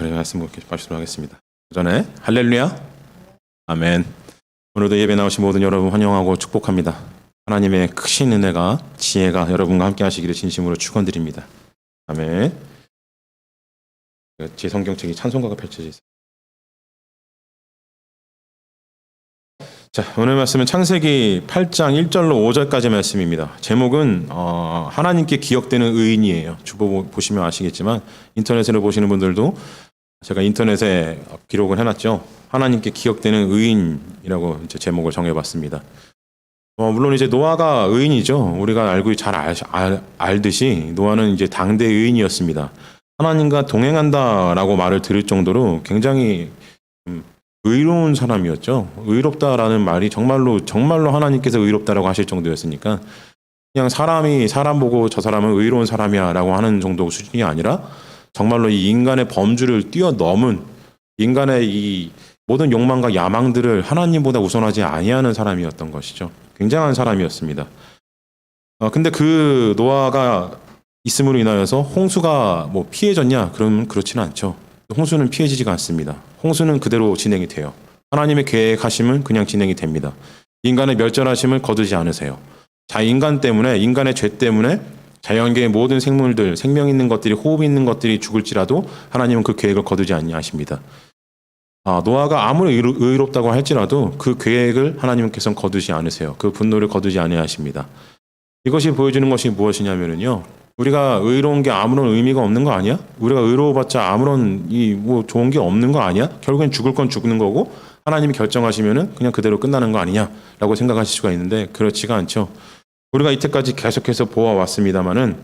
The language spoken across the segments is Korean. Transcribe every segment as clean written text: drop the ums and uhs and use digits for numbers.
우리 말씀 마치도록 하겠습니다. 그 전에 할렐루야, 아멘. 오늘도 예배 나오신 모든 여러분 환영하고 축복합니다. 하나님의 크신 은혜가, 지혜가 여러분과 함께 하시기를 진심으로 축원드립니다. 아멘. 제 성경책이 찬송가가 펼쳐져 있어요. 자, 오늘 말씀은 창세기 8장 1절로 5절까지 말씀입니다. 제목은 하나님께 기억되는 의인이에요. 주보 보시면 아시겠지만 인터넷으로 보시는 분들도 제가 인터넷에 기록을 해놨죠. 하나님께 기억되는 의인이라고 이제 제목을 정해봤습니다. 물론 이제 노아가 의인이죠. 우리가 알고 잘 알듯이 노아는 이제 당대 의인이었습니다. 하나님과 동행한다라고 말을 들을 정도로 굉장히 의로운 사람이었죠. 의롭다라는 말이 정말로 하나님께서 의롭다라고 하실 정도였으니까 그냥 사람이 사람 보고 저 사람은 의로운 사람이야라고 하는 정도 수준이 아니라 정말로 이 인간의 범주를 뛰어넘은 인간의 이 모든 욕망과 야망들을 하나님보다 우선하지 아니하는 사람이었던 것이죠. 굉장한 사람이었습니다. 근데 그 노아가 있음으로 인하여서 홍수가 뭐 피해졌냐? 그러면 그렇지는 않죠. 홍수는 피해지지가 않습니다. 홍수는 그대로 진행이 돼요. 하나님의 계획하심은 그냥 진행이 됩니다. 인간의 멸절하심을 거두지 않으세요. 자, 인간 때문에, 인간의 죄 때문에 자연계의 모든 생물들, 생명 있는 것들이, 호흡 있는 것들이 죽을지라도 하나님은 그 계획을 거두지 아니하십니다. 노아가 아무리 의롭다고 할지라도 그 계획을 하나님께서는 거두지 않으세요. 그 분노를 거두지 아니하십니다. 이것이 보여주는 것이 무엇이냐면요. 우리가 의로운 게 아무런 의미가 없는 거 아니야? 우리가 의로워봤자 아무런 뭐 좋은 게 없는 거 아니야? 결국엔 죽을 건 죽는 거고 하나님이 결정하시면은 그냥 그대로 끝나는 거 아니냐라고 생각하실 수가 있는데 그렇지가 않죠. 우리가 이때까지 계속해서 보아왔습니다만은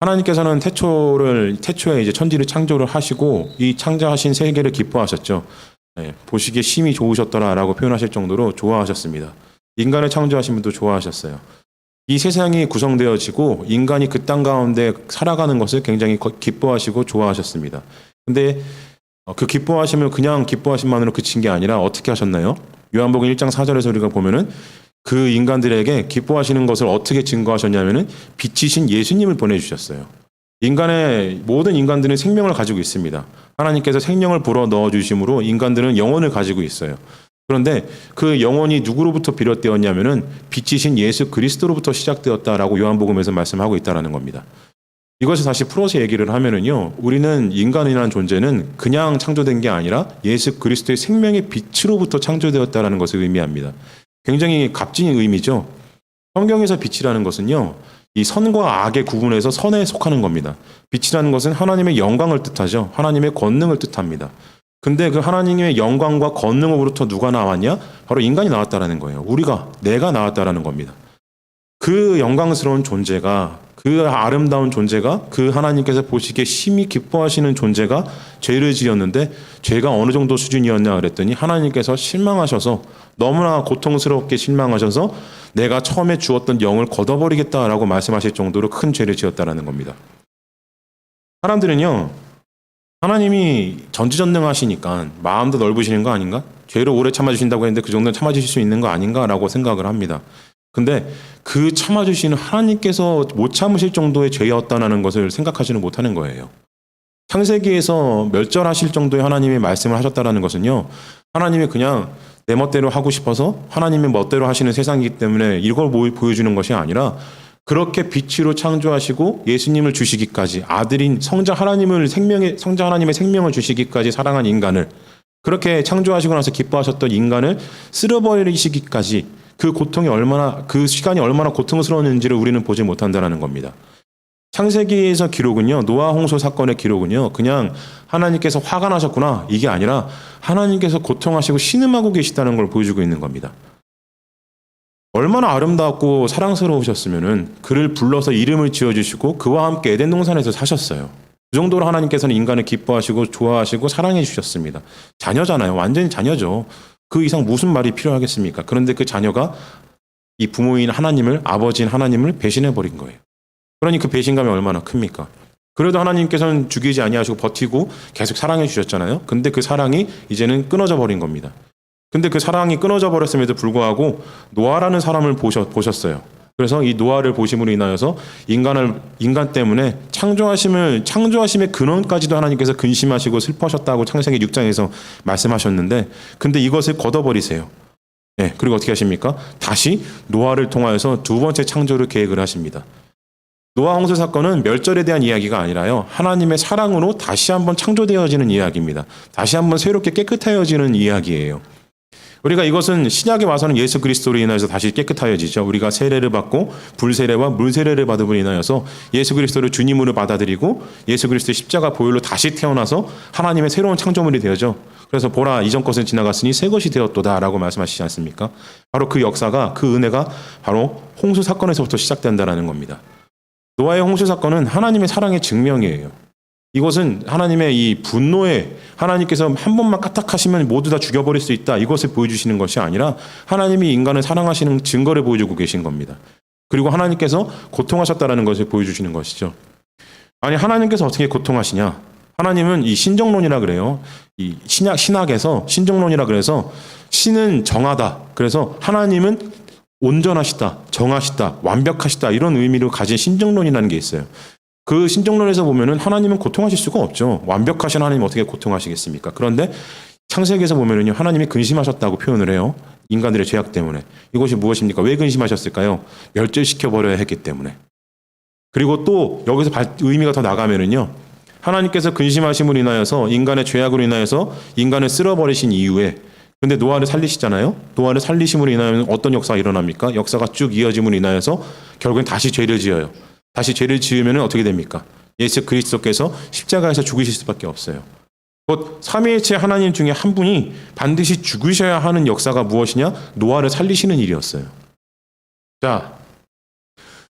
하나님께서는 태초에 이제 천지를 창조를 하시고 이 창조하신 세계를 기뻐하셨죠. 네, 보시기에 심히 좋으셨더라라고 표현하실 정도로 좋아하셨습니다. 인간을 창조하신 분도 좋아하셨어요. 이 세상이 구성되어지고 인간이 그 땅 가운데 살아가는 것을 굉장히 기뻐하시고 좋아하셨습니다. 근데 그 기뻐하심을 그냥 기뻐하심만으로 그친 게 아니라 어떻게 하셨나요? 요한복음 1장 4절에서 우리가 보면은 그 인간들에게 기뻐하시는 것을 어떻게 증거하셨냐면은 빛이신 예수님을 보내주셨어요. 모든 인간들은 생명을 가지고 있습니다. 하나님께서 생명을 불어 넣어 주심으로 인간들은 영혼을 가지고 있어요. 그런데 그 영혼이 누구로부터 비롯되었냐면은 빛이신 예수 그리스도로부터 시작되었다라고 요한복음에서 말씀하고 있다라는 겁니다. 이것을 다시 풀어서 얘기를 하면은요, 우리는 인간이라는 존재는 그냥 창조된 게 아니라 예수 그리스도의 생명의 빛으로부터 창조되었다라는 것을 의미합니다. 굉장히 값진 의미죠. 성경에서 빛이라는 것은요, 이 선과 악의 구분에서 선에 속하는 겁니다. 빛이라는 것은 하나님의 영광을 뜻하죠. 하나님의 권능을 뜻합니다. 근데 그 하나님의 영광과 권능으로부터 누가 나왔냐? 바로 인간이 나왔다라는 거예요. 내가 나왔다라는 겁니다. 그 영광스러운 존재가, 그 아름다운 존재가, 그 하나님께서 보시기에 심히 기뻐하시는 존재가 죄를 지었는데 죄가 어느 정도 수준이었냐 그랬더니 하나님께서 실망하셔서 너무나 고통스럽게 실망하셔서 내가 처음에 주었던 영을 걷어버리겠다라고 말씀하실 정도로 큰 죄를 지었다라는 겁니다. 사람들은요, 하나님이 전지전능하시니까 마음도 넓으시는 거 아닌가? 죄를 오래 참아주신다고 했는데 그 정도는 참아주실 수 있는 거 아닌가라고 생각을 합니다. 근데 그 참아주시는 하나님께서 못 참으실 정도의 죄였다는 것을 생각하지는 못하는 거예요. 창세기에서 멸절하실 정도의 하나님이 말씀을 하셨다는 것은요, 하나님이 그냥 내 멋대로 하고 싶어서 하나님의 멋대로 하시는 세상이기 때문에 이걸 보여주는 것이 아니라 그렇게 빛으로 창조하시고 예수님을 주시기까지 아들인 성자 하나님의 생명을 주시기까지 사랑한 인간을 그렇게 창조하시고 나서 기뻐하셨던 인간을 쓸어버리시기까지 그 시간이 얼마나 고통스러웠는지를 우리는 보지 못한다는 겁니다. 창세기에서 기록은요, 노아 홍수 사건의 기록은요, 그냥 하나님께서 화가 나셨구나 이게 아니라 하나님께서 고통하시고 신음하고 계시다는 걸 보여주고 있는 겁니다. 얼마나 아름답고 사랑스러우셨으면은 그를 불러서 이름을 지어주시고 그와 함께 에덴 동산에서 사셨어요. 그 정도로 하나님께서는 인간을 기뻐하시고 좋아하시고 사랑해 주셨습니다. 자녀잖아요. 완전히 자녀죠. 그 이상 무슨 말이 필요하겠습니까? 그런데 그 자녀가 이 부모인 하나님을, 아버지인 하나님을 배신해버린 거예요. 그러니 그 배신감이 얼마나 큽니까? 그래도 하나님께서는 죽이지 아니하시고 버티고 계속 사랑해 주셨잖아요. 근데 그 사랑이 이제는 끊어져 버린 겁니다. 근데 그 사랑이 끊어져 버렸음에도 불구하고 노아라는 사람을 보셨어요. 그래서 이 노아를 보심으로 인하여서 인간 때문에 창조하심의 근원까지도 하나님께서 근심하시고 슬퍼하셨다고 창세기 6장에서 말씀하셨는데, 근데 이것을 걷어버리세요. 네, 그리고 어떻게 하십니까? 다시 노아를 통하여서 두 번째 창조를 계획을 하십니다. 노아 홍수 사건은 멸절에 대한 이야기가 아니라요, 하나님의 사랑으로 다시 한번 창조되어지는 이야기입니다. 다시 한번 새롭게 깨끗해져지는 이야기예요. 우리가 이것은 신약에 와서는 예수 그리스도로 인하여서 다시 깨끗하여지죠. 우리가 세례를 받고 불세례와 물세례를 받음으로 인하여서 예수 그리스도를 주님으로 받아들이고 예수 그리스도의 십자가 보혈로 다시 태어나서 하나님의 새로운 창조물이 되어져. 그래서 보라, 이전 것은 지나갔으니 새 것이 되었도다라고 말씀하시지 않습니까? 바로 그 역사가, 그 은혜가 바로 홍수 사건에서부터 시작된다라는 겁니다. 노아의 홍수 사건은 하나님의 사랑의 증명이에요. 이것은 하나님의 이 분노에, 하나님께서 한 번만 까딱하시면 모두 다 죽여버릴 수 있다, 이것을 보여주시는 것이 아니라 하나님이 인간을 사랑하시는 증거를 보여주고 계신 겁니다. 그리고 하나님께서 고통하셨다는 것을 보여주시는 것이죠. 아니, 하나님께서 어떻게 고통하시냐? 하나님은 이 신정론이라 그래요. 이 신학에서 신정론이라 그래서 신은 정하다, 그래서 하나님은 온전하시다, 정하시다, 완벽하시다, 이런 의미로 가진 신정론이라는 게 있어요. 그 신정론에서 보면은 하나님은 고통하실 수가 없죠. 완벽하신 하나님 어떻게 고통하시겠습니까? 그런데 창세기에서 보면은요, 하나님이 근심하셨다고 표현을 해요. 인간들의 죄악 때문에. 이것이 무엇입니까? 왜 근심하셨을까요? 멸절시켜 버려야 했기 때문에. 그리고 또 여기서 의미가 더 나가면은요, 하나님께서 근심하심으로 인하여서 인간의 죄악으로 인하여서 인간을 쓸어버리신 이후에, 근데 노아를 살리시잖아요. 노아를 살리심으로 인하여 어떤 역사가 일어납니까? 역사가 쭉 이어짐으로 인하여서 결국엔 다시 죄를 지어요. 다시 죄를 지으면 어떻게 됩니까? 예수 그리스도께서 십자가에서 죽으실 수밖에 없어요. 곧 삼위일체 하나님 중에 한 분이 반드시 죽으셔야 하는 역사가 무엇이냐? 노아를 살리시는 일이었어요. 자,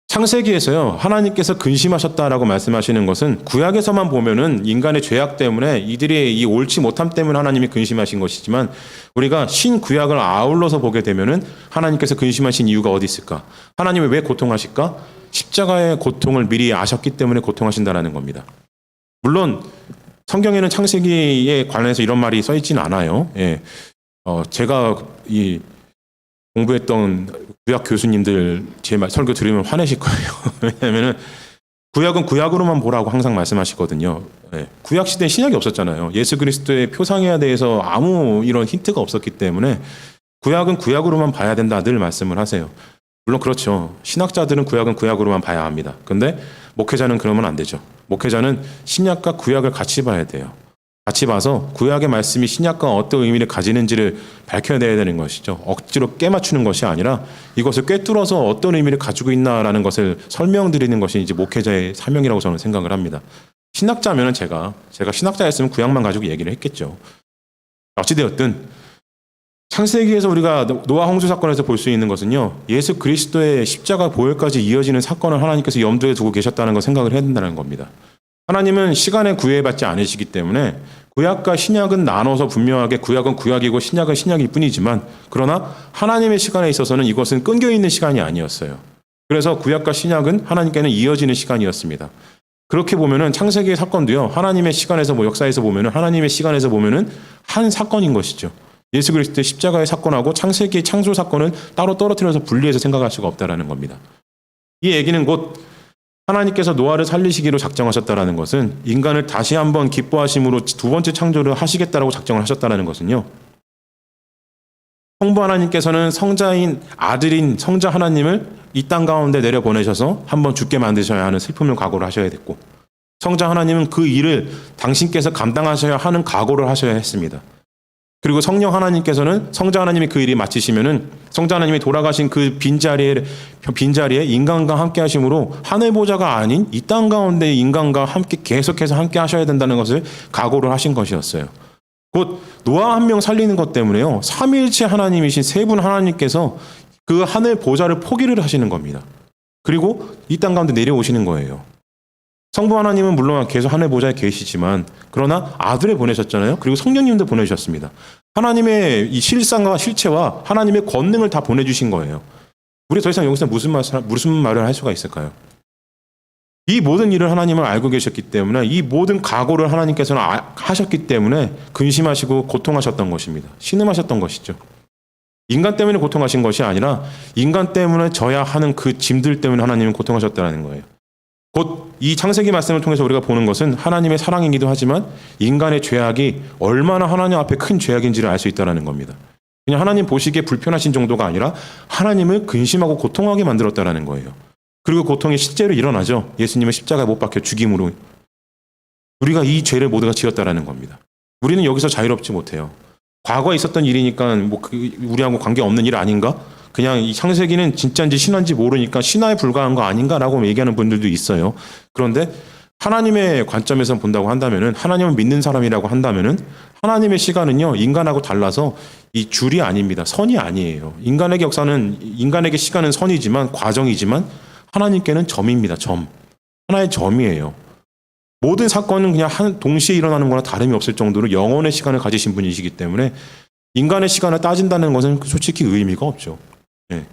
창세기에서요, 하나님께서 근심하셨다라고 말씀하시는 것은 구약에서만 보면은 인간의 죄악 때문에, 이들의 이 옳지 못함 때문에 하나님이 근심하신 것이지만, 우리가 신구약을 아울러서 보게 되면은 하나님께서 근심하신 이유가 어디 있을까? 하나님이 왜 고통하실까? 십자가의 고통을 미리 아셨기 때문에 고통하신다라는 겁니다. 물론 성경에는 창세기에 관해서 이런 말이 써 있지는 않아요. 예. 제가 이 공부했던 구약 교수님들 제 설교 들으면 화내실 거예요. 왜냐하면은 구약은 구약으로만 보라고 항상 말씀하시거든요. 예. 구약 시대에 신약이 없었잖아요. 예수 그리스도의 표상에 대해서 아무 이런 힌트가 없었기 때문에 구약은 구약으로만 봐야 된다 늘 말씀을 하세요. 물론 그렇죠. 신학자들은 구약은 구약으로만 봐야 합니다. 근데 목회자는 그러면 안 되죠. 목회자는 신약과 구약을 같이 봐야 돼요. 같이 봐서 구약의 말씀이 신약과 어떤 의미를 가지는지를 밝혀내야 되는 것이죠. 억지로 깨맞추는 것이 아니라 이것을 꿰뚫어서 어떤 의미를 가지고 있나라는 것을 설명드리는 것이 이제 목회자의 사명이라고 저는 생각을 합니다. 신학자면은 제가 신학자였으면 구약만 가지고 얘기를 했겠죠. 어찌되었든 창세기에서 우리가 노아 홍수 사건에서 볼 수 있는 것은요, 예수 그리스도의 십자가 보혈까지 이어지는 사건을 하나님께서 염두에 두고 계셨다는 걸 생각을 해야 된다는 겁니다. 하나님은 시간에 구애받지 않으시기 때문에 구약과 신약은 나눠서 분명하게 구약은 구약이고 신약은 신약일 뿐이지만, 그러나 하나님의 시간에 있어서는 이것은 끊겨 있는 시간이 아니었어요. 그래서 구약과 신약은 하나님께는 이어지는 시간이었습니다. 그렇게 보면은 창세기의 사건도요, 하나님의 시간에서 역사에서 보면은, 하나님의 시간에서 보면은 한 사건인 것이죠. 예수 그리스도의 십자가의 사건하고 창세기의 창조 사건을 따로 떨어뜨려서 분리해서 생각할 수가 없다라는 겁니다. 이 얘기는 곧 하나님께서 노아를 살리시기로 작정하셨다라는 것은 인간을 다시 한번 기뻐하심으로 두 번째 창조를 하시겠다라고 작정을 하셨다라는 것은요, 성부 하나님께서는 성자인 아들인 성자 하나님을 이 땅 가운데 내려보내셔서 한번 죽게 만드셔야 하는 슬픔을 각오를 하셔야 됐고, 성자 하나님은 그 일을 당신께서 감당하셔야 하는 각오를 하셔야 했습니다. 그리고 성령 하나님께서는 성자 하나님이 그 일이 마치시면은 성자 하나님이 돌아가신 그 빈자리에 인간과 함께 하심으로 하늘 보좌가 아닌 이 땅 가운데 인간과 함께 계속해서 함께 하셔야 된다는 것을 각오를 하신 것이었어요. 곧 노아 한 명 살리는 것 때문에요, 삼위일체 하나님이신 세 분 하나님께서 그 하늘 보좌를 포기를 하시는 겁니다. 그리고 이 땅 가운데 내려오시는 거예요. 성부 하나님은 물론 계속 하늘 보좌에 계시지만, 그러나 아들을 보내셨잖아요. 그리고 성령님도 보내주셨습니다. 하나님의 이 실상과 실체와 하나님의 권능을 다 보내주신 거예요. 우리 더 이상 여기서 무슨 말을 할 수가 있을까요? 이 모든 일을 하나님은 알고 계셨기 때문에, 이 모든 각오를 하나님께서는 하셨기 때문에 근심하시고 고통하셨던 것입니다. 신음하셨던 것이죠. 인간 때문에 고통하신 것이 아니라 인간 때문에 져야 하는 그 짐들 때문에 하나님은 고통하셨다는 거예요. 곧 이 창세기 말씀을 통해서 우리가 보는 것은 하나님의 사랑이기도 하지만 인간의 죄악이 얼마나 하나님 앞에 큰 죄악인지를 알 수 있다는 겁니다. 그냥 하나님 보시기에 불편하신 정도가 아니라 하나님을 근심하고 고통하게 만들었다는 거예요. 그리고 고통이 실제로 일어나죠. 예수님은 십자가에 못 박혀 죽임으로 우리가 이 죄를 모두가 지었다는 겁니다. 우리는 여기서 자유롭지 못해요. 과거에 있었던 일이니까 우리하고 관계없는 일 아닌가? 그냥 이 창세기는 진짜인지 신화인지 모르니까 신화에 불과한 거 아닌가라고 얘기하는 분들도 있어요. 그런데 하나님의 관점에서 본다고 한다면은, 하나님을 믿는 사람이라고 한다면은 하나님의 시간은요 인간하고 달라서 이 줄이 아닙니다. 선이 아니에요. 인간에게 시간은 선이지만, 과정이지만 하나님께는 점입니다. 점. 하나의 점이에요. 모든 사건은 그냥 동시에 일어나는 거나 다름이 없을 정도로 영원의 시간을 가지신 분이시기 때문에 인간의 시간을 따진다는 것은 솔직히 의미가 없죠. 네.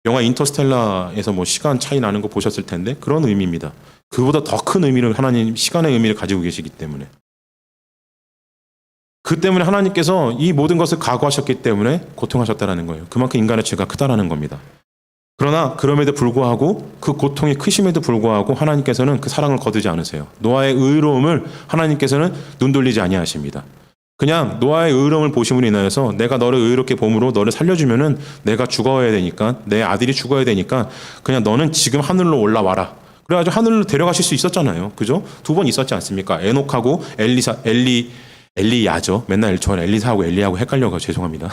영화 인터스텔라에서 뭐 시간 차이 나는 거 보셨을 텐데 그런 의미입니다. 그보다 더 큰 의미를 하나님 시간의 의미를 가지고 계시기 때문에, 그 때문에 하나님께서 이 모든 것을 각오하셨기 때문에 고통하셨다는 거예요. 그만큼 인간의 죄가 크다라는 겁니다. 그러나 그럼에도 불구하고, 그 고통이 크심에도 불구하고 하나님께서는 그 사랑을 거두지 않으세요. 노아의 의로움을 하나님께서는 눈 돌리지 아니하십니다. 그냥 노아의 의로움을 보심으로 인하여서 내가 너를 의롭게 봄으로 너를 살려주면은 내가 죽어야 되니까, 내 아들이 죽어야 되니까 그냥 너는 지금 하늘로 올라와라. 그래가지고 하늘로 데려가실 수 있었잖아요. 그죠? 2번 있었지 않습니까? 에녹하고 엘리야죠. 맨날 저는 엘리사하고 엘리하고 헷갈려서 죄송합니다.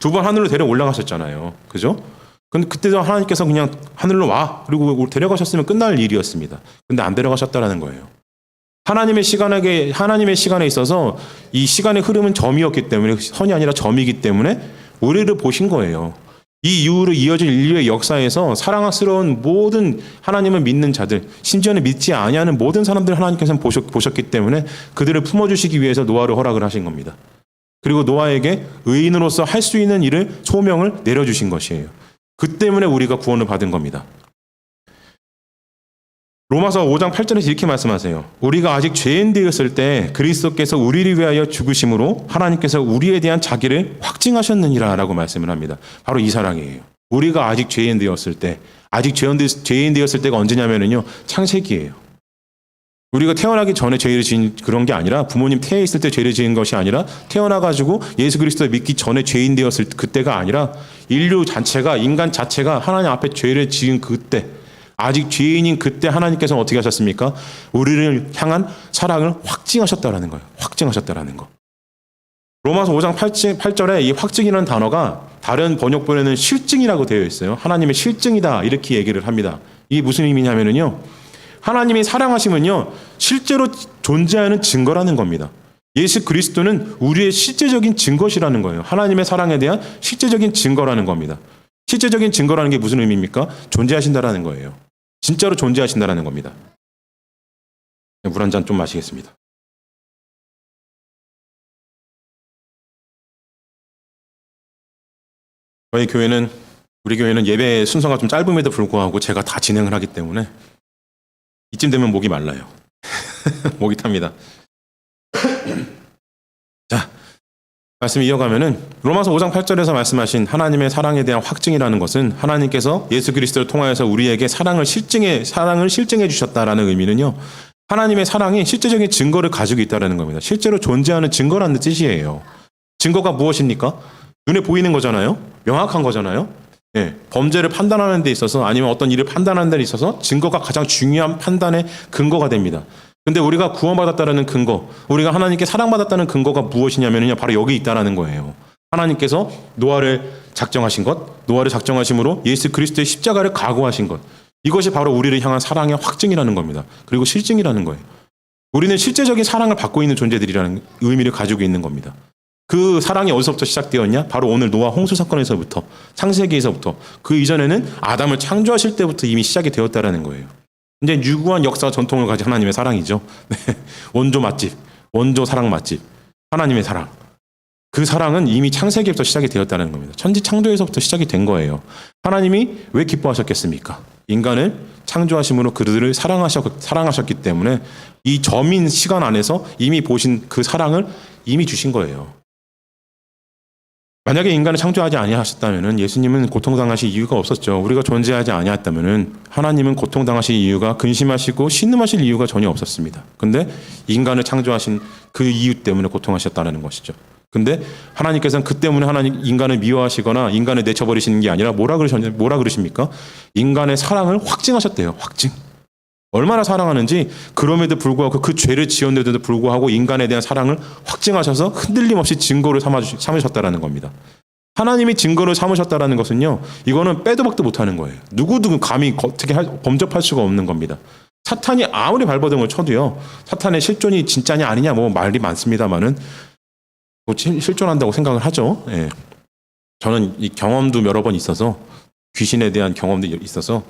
2번 하늘로 데려 올라가셨잖아요. 그죠? 근데 그때도 하나님께서 그냥 하늘로 와, 그리고 데려가셨으면 끝날 일이었습니다. 근데 안 데려가셨다라는 거예요. 하나님의 시간에 있어서 이 시간의 흐름은 점이었기 때문에, 선이 아니라 점이기 때문에 우리를 보신 거예요. 이 이후로 이어질 인류의 역사에서 사랑스러운 모든 하나님을 믿는 자들, 심지어는 믿지 아니하는 모든 사람들 하나님께서는 보셨기 때문에 그들을 품어주시기 위해서 노아를 허락을 하신 겁니다. 그리고 노아에게 의인으로서 할 수 있는 일을, 소명을 내려주신 것이에요. 그 때문에 우리가 구원을 받은 겁니다. 로마서 5장 8절에서 이렇게 말씀하세요. 우리가 아직 죄인 되었을 때 그리스도께서 우리를 위하여 죽으심으로 하나님께서 우리에 대한 자기를 확증하셨느니라 라고 말씀을 합니다. 바로 이 사랑이에요. 우리가 아직 죄인 되었을 때, 아직 죄인 되었을 때가 언제냐면요, 창세기예요. 우리가 태어나기 전에 죄를 지은 그런 게 아니라, 부모님 태에 있을 때 죄를 지은 것이 아니라, 태어나가지고 예수 그리스도를 믿기 전에 죄인 되었을 그때가 아니라, 인류 자체가, 인간 자체가 하나님 앞에 죄를 지은 그때, 아직 죄인인 그때 하나님께서는 어떻게 하셨습니까? 우리를 향한 사랑을 확증하셨다라는 거예요. 확증하셨다라는 거. 로마서 5장 8절에 이 확증이라는 단어가 다른 번역본에는 실증이라고 되어 있어요. 하나님의 실증이다, 이렇게 얘기를 합니다. 이게 무슨 의미냐면요, 하나님이 사랑하심은요 실제로 존재하는 증거라는 겁니다. 예수 그리스도는 우리의 실제적인 증거시라는 거예요. 하나님의 사랑에 대한 실제적인 증거라는 겁니다. 실제적인 증거라는 게 무슨 의미입니까? 존재하신다라는 거예요. 진짜로 존재하신다라는 겁니다. 물 한 잔 좀 마시겠습니다. 우리 교회는 예배 순서가 좀 짧음에도 불구하고 제가 다 진행을 하기 때문에 이쯤 되면 목이 말라요. 목이 탑니다. 자, 말씀 이어가면은 로마서 5장 8절에서 말씀하신 하나님의 사랑에 대한 확증이라는 것은, 하나님께서 예수 그리스도를 통하여서 우리에게 사랑을 실증해 주셨다라는 의미는요, 하나님의 사랑이 실제적인 증거를 가지고 있다는 겁니다. 실제로 존재하는 증거라는 뜻이에요. 증거가 무엇입니까? 눈에 보이는 거잖아요. 명확한 거잖아요. 예, 범죄를 판단하는 데 있어서, 아니면 어떤 일을 판단하는 데 있어서 증거가 가장 중요한 판단의 근거가 됩니다. 근데 우리가 구원받았다는 근거, 우리가 하나님께 사랑받았다는 근거가 무엇이냐면요, 바로 여기 있다라는 거예요. 하나님께서 노아를 작정하신 것, 노아를 작정하심으로 예수 그리스도의 십자가를 각오하신 것, 이것이 바로 우리를 향한 사랑의 확증이라는 겁니다. 그리고 실증이라는 거예요. 우리는 실제적인 사랑을 받고 있는 존재들이라는 의미를 가지고 있는 겁니다. 그 사랑이 어디서부터 시작되었냐? 바로 오늘 노아 홍수 사건에서부터, 창세기에서부터, 그 이전에는 아담을 창조하실 때부터 이미 시작이 되었다라는 거예요. 이제 유구한 역사 전통을 가진 하나님의 사랑이죠. 네. 원조 맛집, 원조 사랑 맛집, 하나님의 사랑. 그 사랑은 이미 창세기부터 시작이 되었다는 겁니다. 천지 창조에서부터 시작이 된 거예요. 하나님이 왜 기뻐하셨겠습니까? 인간을 창조하심으로 그들을 사랑하셨기 때문에 이 점인 시간 안에서 이미 보신 그 사랑을 이미 주신 거예요. 만약에 인간을 창조하지 아니하셨다면은 예수님은 고통당하실 이유가 없었죠. 우리가 존재하지 아니했다면은 하나님은 고통당하실 이유가, 근심하시고 신음하실 이유가 전혀 없었습니다. 근데 인간을 창조하신 그 이유 때문에 고통하셨다는 것이죠. 근데 하나님께서는 그 때문에 인간을 미워하시거나 인간을 내쳐버리시는 게 아니라 뭐라 그러십니까? 인간의 사랑을 확증하셨대요. 확증. 얼마나 사랑하는지, 그럼에도 불구하고 그 죄를 지었는데도 불구하고 인간에 대한 사랑을 확증하셔서 흔들림 없이 증거를 삼으셨다라는 겁니다. 하나님이 증거를 삼으셨다라는 것은요, 이거는 빼도 박도 못하는 거예요. 누구도 감히 어떻게 범접할 수가 없는 겁니다. 사탄이 아무리 발버둥을 쳐도요, 사탄의 실존이 진짜냐 아니냐 뭐 말이 많습니다만은 뭐 실존한다고 생각을 하죠. 예. 저는 이 경험도 여러 번 있어서, 귀신에 대한 경험도 있어서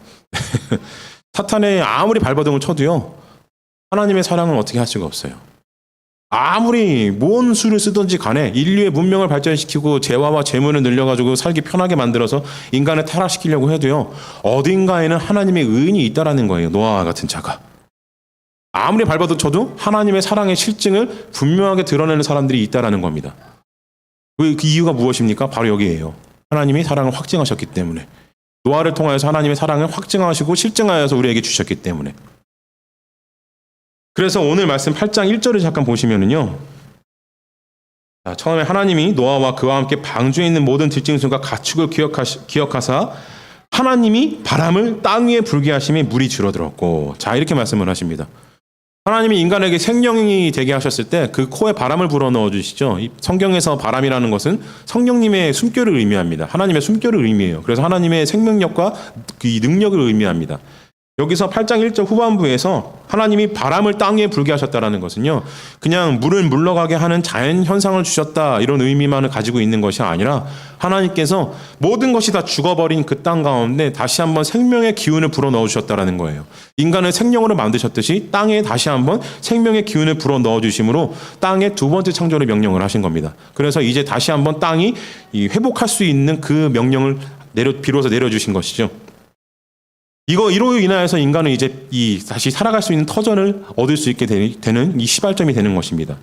사탄의 아무리 발버둥을 쳐도요, 하나님의 사랑은 어떻게 할 수가 없어요. 아무리 뭔 수를 쓰든지 간에 인류의 문명을 발전시키고 재화와 재물을 늘려가지고 살기 편하게 만들어서 인간을 타락시키려고 해도요, 어딘가에는 하나님의 의인이 있다라는 거예요. 노아와 같은 자가. 아무리 발버둥 쳐도 하나님의 사랑의 실증을 분명하게 드러내는 사람들이 있다라는 겁니다. 그 이유가 무엇입니까? 바로 여기에요. 하나님이 사랑을 확증하셨기 때문에. 노아를 통하여서 하나님의 사랑을 확증하시고 실증하여서 우리에게 주셨기 때문에. 그래서 오늘 말씀 8장 1절을 잠깐 보시면은요, 처음에 하나님이 노아와 그와 함께 방주에 있는 모든 들짐승과 가축을 기억하사 하나님이 바람을 땅 위에 불게 하심에 물이 줄어들었고, 자, 이렇게 말씀을 하십니다. 하나님이 인간에게 생명이 되게 하셨을 때 그 코에 바람을 불어넣어 주시죠. 이 성경에서 바람이라는 것은 성령님의 숨결을 의미합니다. 하나님의 숨결을 의미해요. 그래서 하나님의 생명력과 그 능력을 의미합니다. 여기서 8장 1절 후반부에서 하나님이 바람을 땅에 불게 하셨다라는 것은요, 그냥 물을 물러가게 하는 자연 현상을 주셨다, 이런 의미만을 가지고 있는 것이 아니라 하나님께서 모든 것이 다 죽어버린 그 땅 가운데 다시 한번 생명의 기운을 불어넣어 주셨다라는 거예요. 인간을 생명으로 만드셨듯이 땅에 다시 한번 생명의 기운을 불어넣어 주심으로 땅의 두 번째 창조를 명령을 하신 겁니다. 그래서 이제 다시 한번 땅이 회복할 수 있는 그 명령을 비로소 내려주신 것이죠. 이로 인하여서 인간은 이제 다시 살아갈 수 있는 터전을 얻을 수 있게 되는 이 시발점이 되는 것입니다.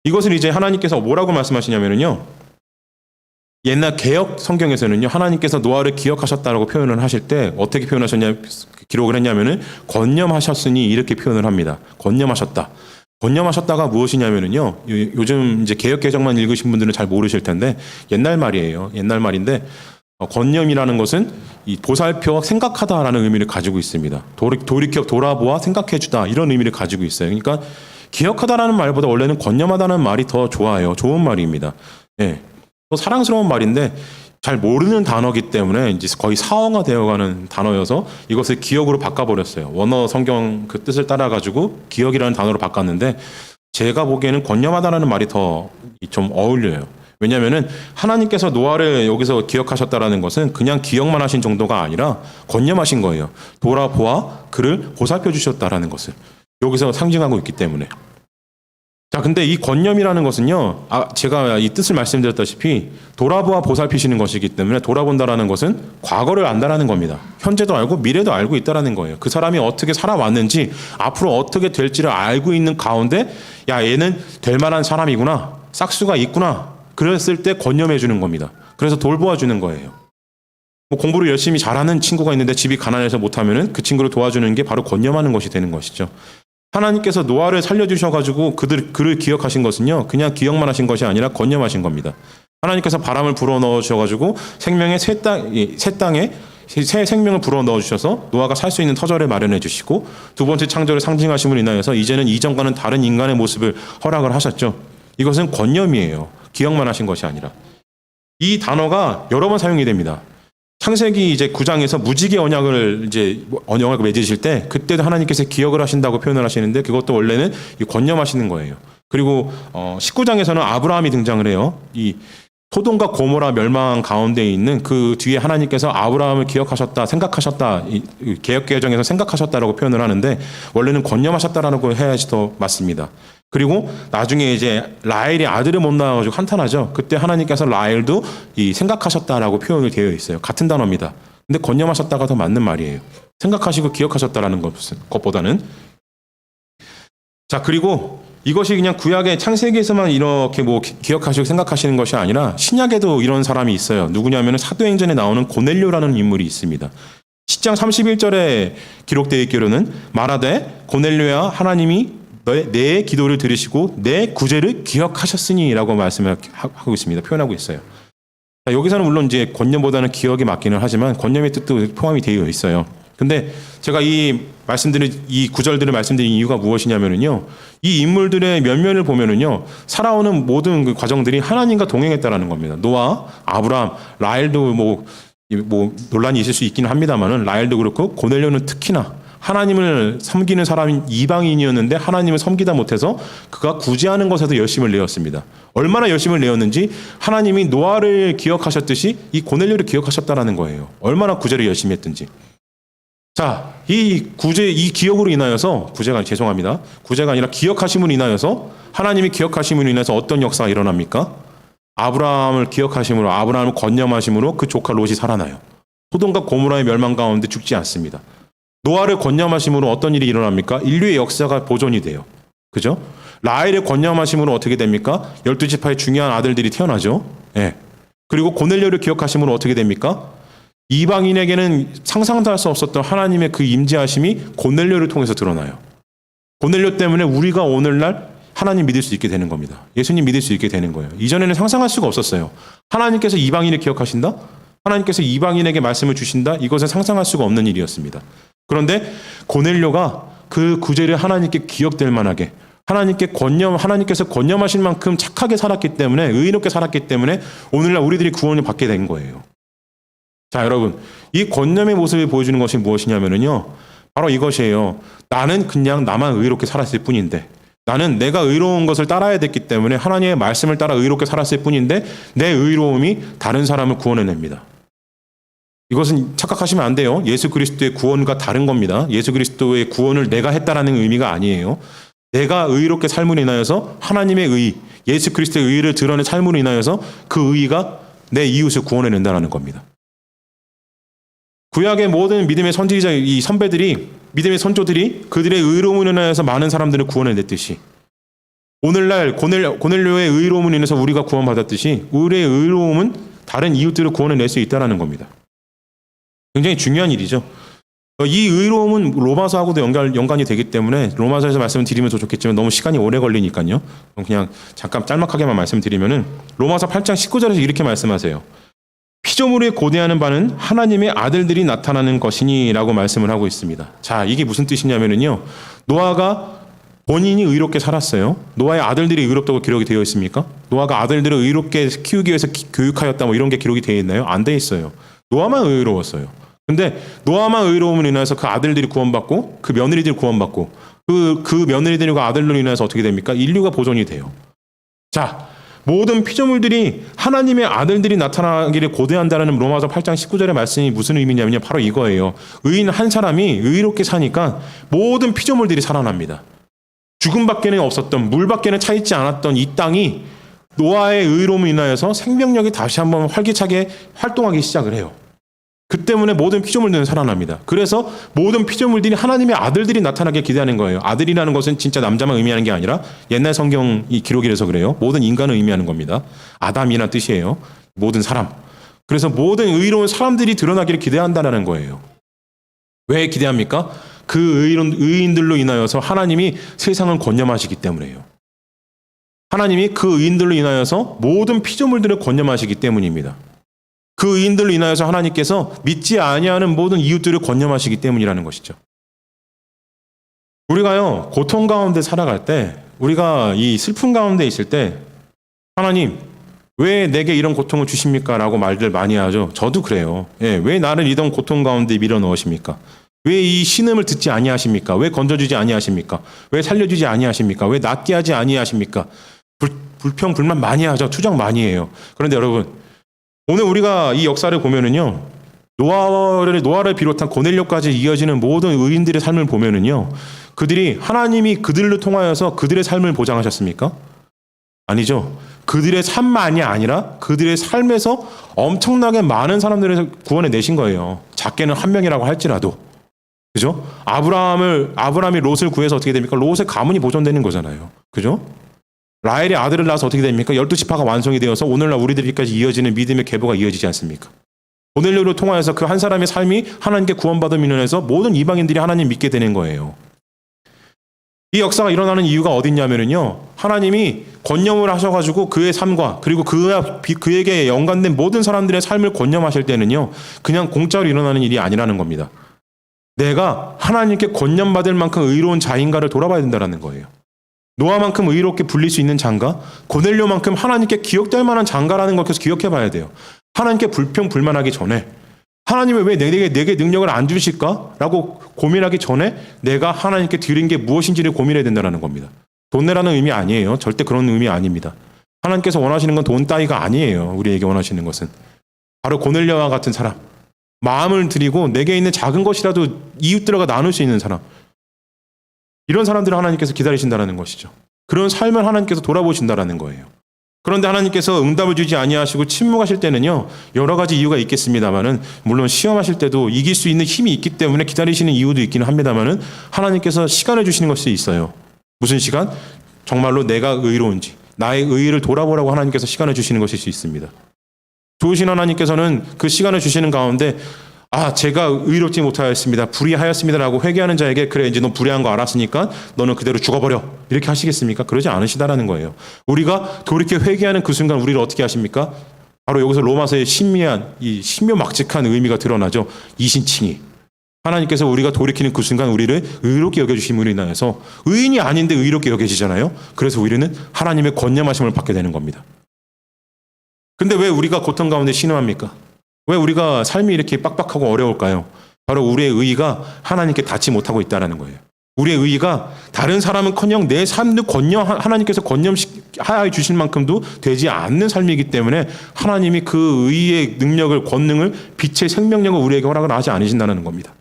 이것을 이제 하나님께서 뭐라고 말씀하시냐면요, 옛날 개역 성경에서는요, 하나님께서 노아를 기억하셨다라고 표현을 하실 때 어떻게 기록을 했냐면은 건념하셨으니 이렇게 표현을 합니다. 건념하셨다. 건념하셨다가 무엇이냐면은요, 요즘 이제 개역 개정만 읽으신 분들은 잘 모르실 텐데 옛날 말이에요. 옛날 말인데, 건념이라는 것은 이 보살펴 생각하다라는 의미를 가지고 있습니다. 돌이켜 돌아보아 생각해주다, 이런 의미를 가지고 있어요. 그러니까 기억하다라는 말보다 원래는 건념하다는 말이 더 좋아요. 좋은 말입니다. 네. 또 사랑스러운 말인데 잘 모르는 단어이기 때문에 이제 거의 사어가 되어가는 단어여서 이것을 기억으로 바꿔버렸어요. 원어 성경 그 뜻을 따라가지고 기억이라는 단어로 바꿨는데, 제가 보기에는 건념하다라는 말이 더 좀 어울려요. 왜냐하면은 하나님께서 노아를 여기서 기억하셨다라는 것은 그냥 기억만 하신 정도가 아니라 건념하신 거예요. 돌아보아 그를 보살펴 주셨다라는 것을 여기서 상징하고 있기 때문에. 자, 근데 이 건념이라는 것은요, 제가 이 뜻을 말씀드렸다시피 돌아보아 보살피시는 것이기 때문에, 돌아본다라는 것은 과거를 안다라는 겁니다. 현재도 알고 미래도 알고 있다라는 거예요. 그 사람이 어떻게 살아왔는지, 앞으로 어떻게 될지를 알고 있는 가운데, 야, 얘는 될 만한 사람이구나, 싹수가 있구나, 그랬을 때 건념해 주는 겁니다. 그래서 돌보아 주는 거예요. 뭐 공부를 열심히 잘하는 친구가 있는데 집이 가난해서 못하면은 그 친구를 도와주는 게 바로 건념하는 것이 되는 것이죠. 하나님께서 노아를 살려주셔가지고 그를 기억하신 것은요, 그냥 기억만 하신 것이 아니라 건념하신 겁니다. 하나님께서 바람을 불어넣으셔가지고 생명의 새 땅에 새 생명을 불어넣으셔서 노아가 살 수 있는 터전을 마련해 주시고, 두 번째 창조를 상징하심으로 인하여서 이제는 이전과는 다른 인간의 모습을 허락을 하셨죠. 이것은 건념이에요. 기억만 하신 것이 아니라. 이 단어가 여러 번 사용이 됩니다. 창세기 이제 9장에서 무지개 언약을 맺으실 때, 그때도 하나님께서 기억을 하신다고 표현을 하시는데, 그것도 원래는 건념하시는 거예요. 그리고 19장에서는 아브라함이 등장을 해요. 이 소돔과 고모라 멸망 가운데 있는 그 뒤에 하나님께서 아브라함을 기억하셨다, 생각하셨다, 개역개정에서 생각하셨다라고 표현을 하는데, 원래는 건념하셨다라고 해야지 더 맞습니다. 그리고 나중에 이제 라헬이 아들을 못 낳아가지고 한탄하죠. 그때 하나님께서 라헬도 생각하셨다라고 표현이 되어 있어요. 같은 단어입니다. 근데 건념하셨다가 더 맞는 말이에요. 생각하시고 기억하셨다라는 것보다는. 자, 그리고 이것이 그냥 구약의 창세기에서만 이렇게 뭐 기억하시고 생각하시는 것이 아니라 신약에도 이런 사람이 있어요. 누구냐면 사도행전에 나오는 고넬료라는 인물이 있습니다. 10장 31절에 기록되어 있기로는 말하되 고넬료야 하나님이 내 기도를 들으시고 내 구제를 기억하셨으니 라고 말씀을 하고 있습니다. 표현하고 있어요. 자, 여기서는 물론 이제 권념보다는 기억에 맞기는 하지만 권념의 뜻도 포함이 되어 있어요. 근데 제가 이 구절들을 말씀드린 이유가 무엇이냐면요. 이 인물들의 면면을 보면은요. 살아오는 모든 그 과정들이 하나님과 동행했다라는 겁니다. 노아, 아브라함, 라헬도 뭐 논란이 있을 수 있기는 합니다만은 라헬도 그렇고 고넬료는 특히나 하나님을 섬기는 사람인 이방인이었는데 하나님을 섬기다 못해서 그가 구제하는 것에도 열심을 내었습니다. 얼마나 열심을 내었는지 하나님이 노아를 기억하셨듯이 이 고넬료를 기억하셨다라는 거예요. 얼마나 구제를 열심히 했든지. 자, 이 기억으로 인하여서, 구제가 아니라 기억하심으로 인하여서, 하나님이 기억하심으로 인해서 어떤 역사가 일어납니까? 아브라함을 기억하심으로, 아브라함을 권념하심으로 그 조카 롯이 살아나요. 소돔과 고모라의 멸망 가운데 죽지 않습니다. 노아를 권념하심으로 어떤 일이 일어납니까? 인류의 역사가 보존이 돼요. 그죠? 라헬을 권념하심으로 어떻게 됩니까? 12지파의 중요한 아들들이 태어나죠. 예. 그리고 고넬료를 기억하심으로 어떻게 됩니까? 이방인에게는 상상도 할 수 없었던 하나님의 그 임재하심이 고넬료를 통해서 드러나요. 고넬료 때문에 우리가 오늘날 하나님 믿을 수 있게 되는 겁니다. 예수님 믿을 수 있게 되는 거예요. 이전에는 상상할 수가 없었어요. 하나님께서 이방인을 기억하신다? 하나님께서 이방인에게 말씀을 주신다? 이것은 상상할 수가 없는 일이었습니다. 그런데 고넬료가 그 구제를 하나님께 기억될 만하게 하나님께서 권념하신 만큼 착하게 살았기 때문에, 의롭게 살았기 때문에 오늘날 우리들이 구원을 받게 된 거예요. 자, 여러분, 이 권념의 모습을 보여주는 것이 무엇이냐면요, 바로 이것이에요. 나는 그냥 나만 의롭게 살았을 뿐인데, 나는 내가 의로운 것을 따라야 됐기 때문에 하나님의 말씀을 따라 의롭게 살았을 뿐인데 내 의로움이 다른 사람을 구원해냅니다. 이것은 착각하시면 안 돼요. 예수 그리스도의 구원과 다른 겁니다. 예수 그리스도의 구원을 내가 했다라는 의미가 아니에요. 내가 의롭게 삶으로 인하여서 하나님의 의, 예수 그리스도의 의를 드러낸 삶으로 인하여서 그 의가 내 이웃을 구원해낸다는 겁니다. 구약의 모든 믿음의 선지자, 이 선배들이, 믿음의 선조들이 그들의 의로움을 인하여서 많은 사람들을 구원해냈듯이, 오늘날 고넬료의 의로움을 인해서 우리가 구원받았듯이 우리의 의로움은 다른 이웃들을 구원해낼 수 있다는 겁니다. 굉장히 중요한 일이죠. 이 의로움은 로마서하고도 연관이 되기 때문에 로마서에서 말씀을 드리면 더 좋겠지만 너무 시간이 오래 걸리니까요. 그냥 잠깐 짤막하게만 말씀드리면은 로마서 8장 19절에서 이렇게 말씀하세요. 피조물에 고대하는 바는 하나님의 아들들이 나타나는 것이니 라고 말씀을 하고 있습니다. 자, 이게 무슨 뜻이냐면요. 노아가 본인이 의롭게 살았어요. 노아의 아들들이 의롭다고 기록이 되어 있습니까? 노아가 아들들을 의롭게 키우기 위해서 교육하였다 뭐 이런 게 기록이 되어 있나요? 안 돼 있어요. 노아만 의로웠어요. 근데 노아만 의로움으로 인해서 그 아들들이 구원받고 그 며느리들이 구원받고 그 며느리들과 아들로 인해서 어떻게 됩니까? 인류가 보존이 돼요. 자, 모든 피조물들이 하나님의 아들들이 나타나기를 고대한다는 로마서 8장 19절의 말씀이 무슨 의미냐면요. 바로 이거예요. 의인 한 사람이 의롭게 사니까 모든 피조물들이 살아납니다. 죽음밖에는 없었던, 물밖에는 차 있지 않았던 이 땅이 노아의 의로움을 인하여서 생명력이 다시 한번 활기차게 활동하기 시작을 해요. 그 때문에 모든 피조물들은 살아납니다. 그래서 모든 피조물들이 하나님의 아들들이 나타나게 기대하는 거예요. 아들이라는 것은 진짜 남자만 의미하는 게 아니라 옛날 성경이 기록이라서 그래요. 모든 인간을 의미하는 겁니다. 아담이란 뜻이에요. 모든 사람. 그래서 모든 의로운 사람들이 드러나기를 기대한다는 거예요. 왜 기대합니까? 그 의인들로 인하여서 하나님이 세상을 권념하시기 때문이에요. 하나님이 그 의인들로 인하여서 모든 피조물들을 권념하시기 때문입니다. 그 의인들로 인하여서 하나님께서 믿지 아니하는 모든 이웃들을 권념하시기 때문이라는 것이죠. 우리가요, 고통 가운데 살아갈 때, 우리가 이 슬픔 가운데 있을 때 하나님 왜 내게 이런 고통을 주십니까? 라고 말들 많이 하죠. 저도 그래요. 예, 왜 나를 이런 고통 가운데 밀어 넣으십니까? 왜 이 신음을 듣지 아니하십니까? 왜 건져주지 아니하십니까? 왜 살려주지 아니하십니까? 왜 낫게 하지 아니하십니까? 불평 불만 많이 하죠. 투정 많이 해요. 그런데 여러분, 오늘 우리가 이 역사를 보면은요, 노아를 비롯한 고넬료까지 이어지는 모든 의인들의 삶을 보면은요, 그들이 하나님이 그들을 통하여서 그들의 삶을 보장하셨습니까? 아니죠. 그들의 삶만이 아니라 그들의 삶에서 엄청나게 많은 사람들을 구원해 내신 거예요. 작게는 한 명이라고 할지라도. 그죠? 아브라함이 롯을 구해서 어떻게 됩니까? 롯의 가문이 보존되는 거잖아요. 그죠? 라헬의 아들을 낳아서 어떻게 됩니까? 12지파가 완성이 되어서 오늘날 우리들까지 이어지는 믿음의 계보가 이어지지 않습니까? 고넬료를 통하여서 그 한 사람의 삶이 하나님께 구원받은 인연에서 모든 이방인들이 하나님 믿게 되는 거예요. 이 역사가 일어나는 이유가 어딨냐면요. 하나님이 권념을 하셔가지고 그의 삶과 그리고 그에게 연관된 모든 사람들의 삶을 권념하실 때는요. 그냥 공짜로 일어나는 일이 아니라는 겁니다. 내가 하나님께 권념받을 만큼 의로운 자인가를 돌아봐야 된다는 거예요. 노아만큼 의롭게 불릴 수 있는 장가, 고넬료만큼 하나님께 기억될 만한 장가라는 걸 계속 기억해 봐야 돼요. 하나님께 불평불만하기 전에 하나님이 왜 내게 능력을 안 주실까? 라고 고민하기 전에 내가 하나님께 드린 게 무엇인지를 고민해야 된다는 겁니다. 돈 내라는 의미 아니에요. 절대 그런 의미 아닙니다. 하나님께서 원하시는 건 돈 따위가 아니에요. 우리에게 원하시는 것은. 바로 고넬료와 같은 사람. 마음을 드리고 내게 있는 작은 것이라도 이웃들과 나눌 수 있는 사람. 이런 사람들을 하나님께서 기다리신다는 것이죠. 그런 삶을 하나님께서 돌아보신다는 거예요. 그런데 하나님께서 응답을 주지 아니하시고 침묵하실 때는요. 여러 가지 이유가 있겠습니다만은 물론 시험하실 때도 이길 수 있는 힘이 있기 때문에 기다리시는 이유도 있기는 합니다만은 하나님께서 시간을 주시는 것이 있어요. 무슨 시간? 정말로 내가 의로운지 나의 의의를 돌아보라고 하나님께서 시간을 주시는 것일 수 있습니다. 좋으신 하나님께서는 그 시간을 주시는 가운데 제가 의롭지 못하였습니다. 불의하였습니다라고 회개하는 자에게 그래 이제 너 불의한 거 알았으니까 너는 그대로 죽어버려. 이렇게 하시겠습니까? 그러지 않으시다라는 거예요. 우리가 돌이켜 회개하는 그 순간 우리를 어떻게 하십니까? 바로 여기서 로마서의 신미한 이 신묘막직한 의미가 드러나죠. 이신칭의. 하나님께서 우리가 돌이키는 그 순간 우리를 의롭게 여겨주심으로 인하여서 의인이 아닌데 의롭게 여겨지잖아요. 그래서 우리는 하나님의 권념하심을 받게 되는 겁니다. 근데 왜 우리가 고통 가운데 신음합니까? 왜 우리가 삶이 이렇게 빡빡하고 어려울까요? 바로 우리의 의의가 하나님께 닿지 못하고 있다는 거예요. 우리의 의의가 다른 사람은커녕 내 삶도 하나님께서 권념하여 주실 만큼도 되지 않는 삶이기 때문에 하나님이 그 의의의 능력을, 권능을, 빛의 생명력을 우리에게 허락을 하지 않으신다는 겁니다.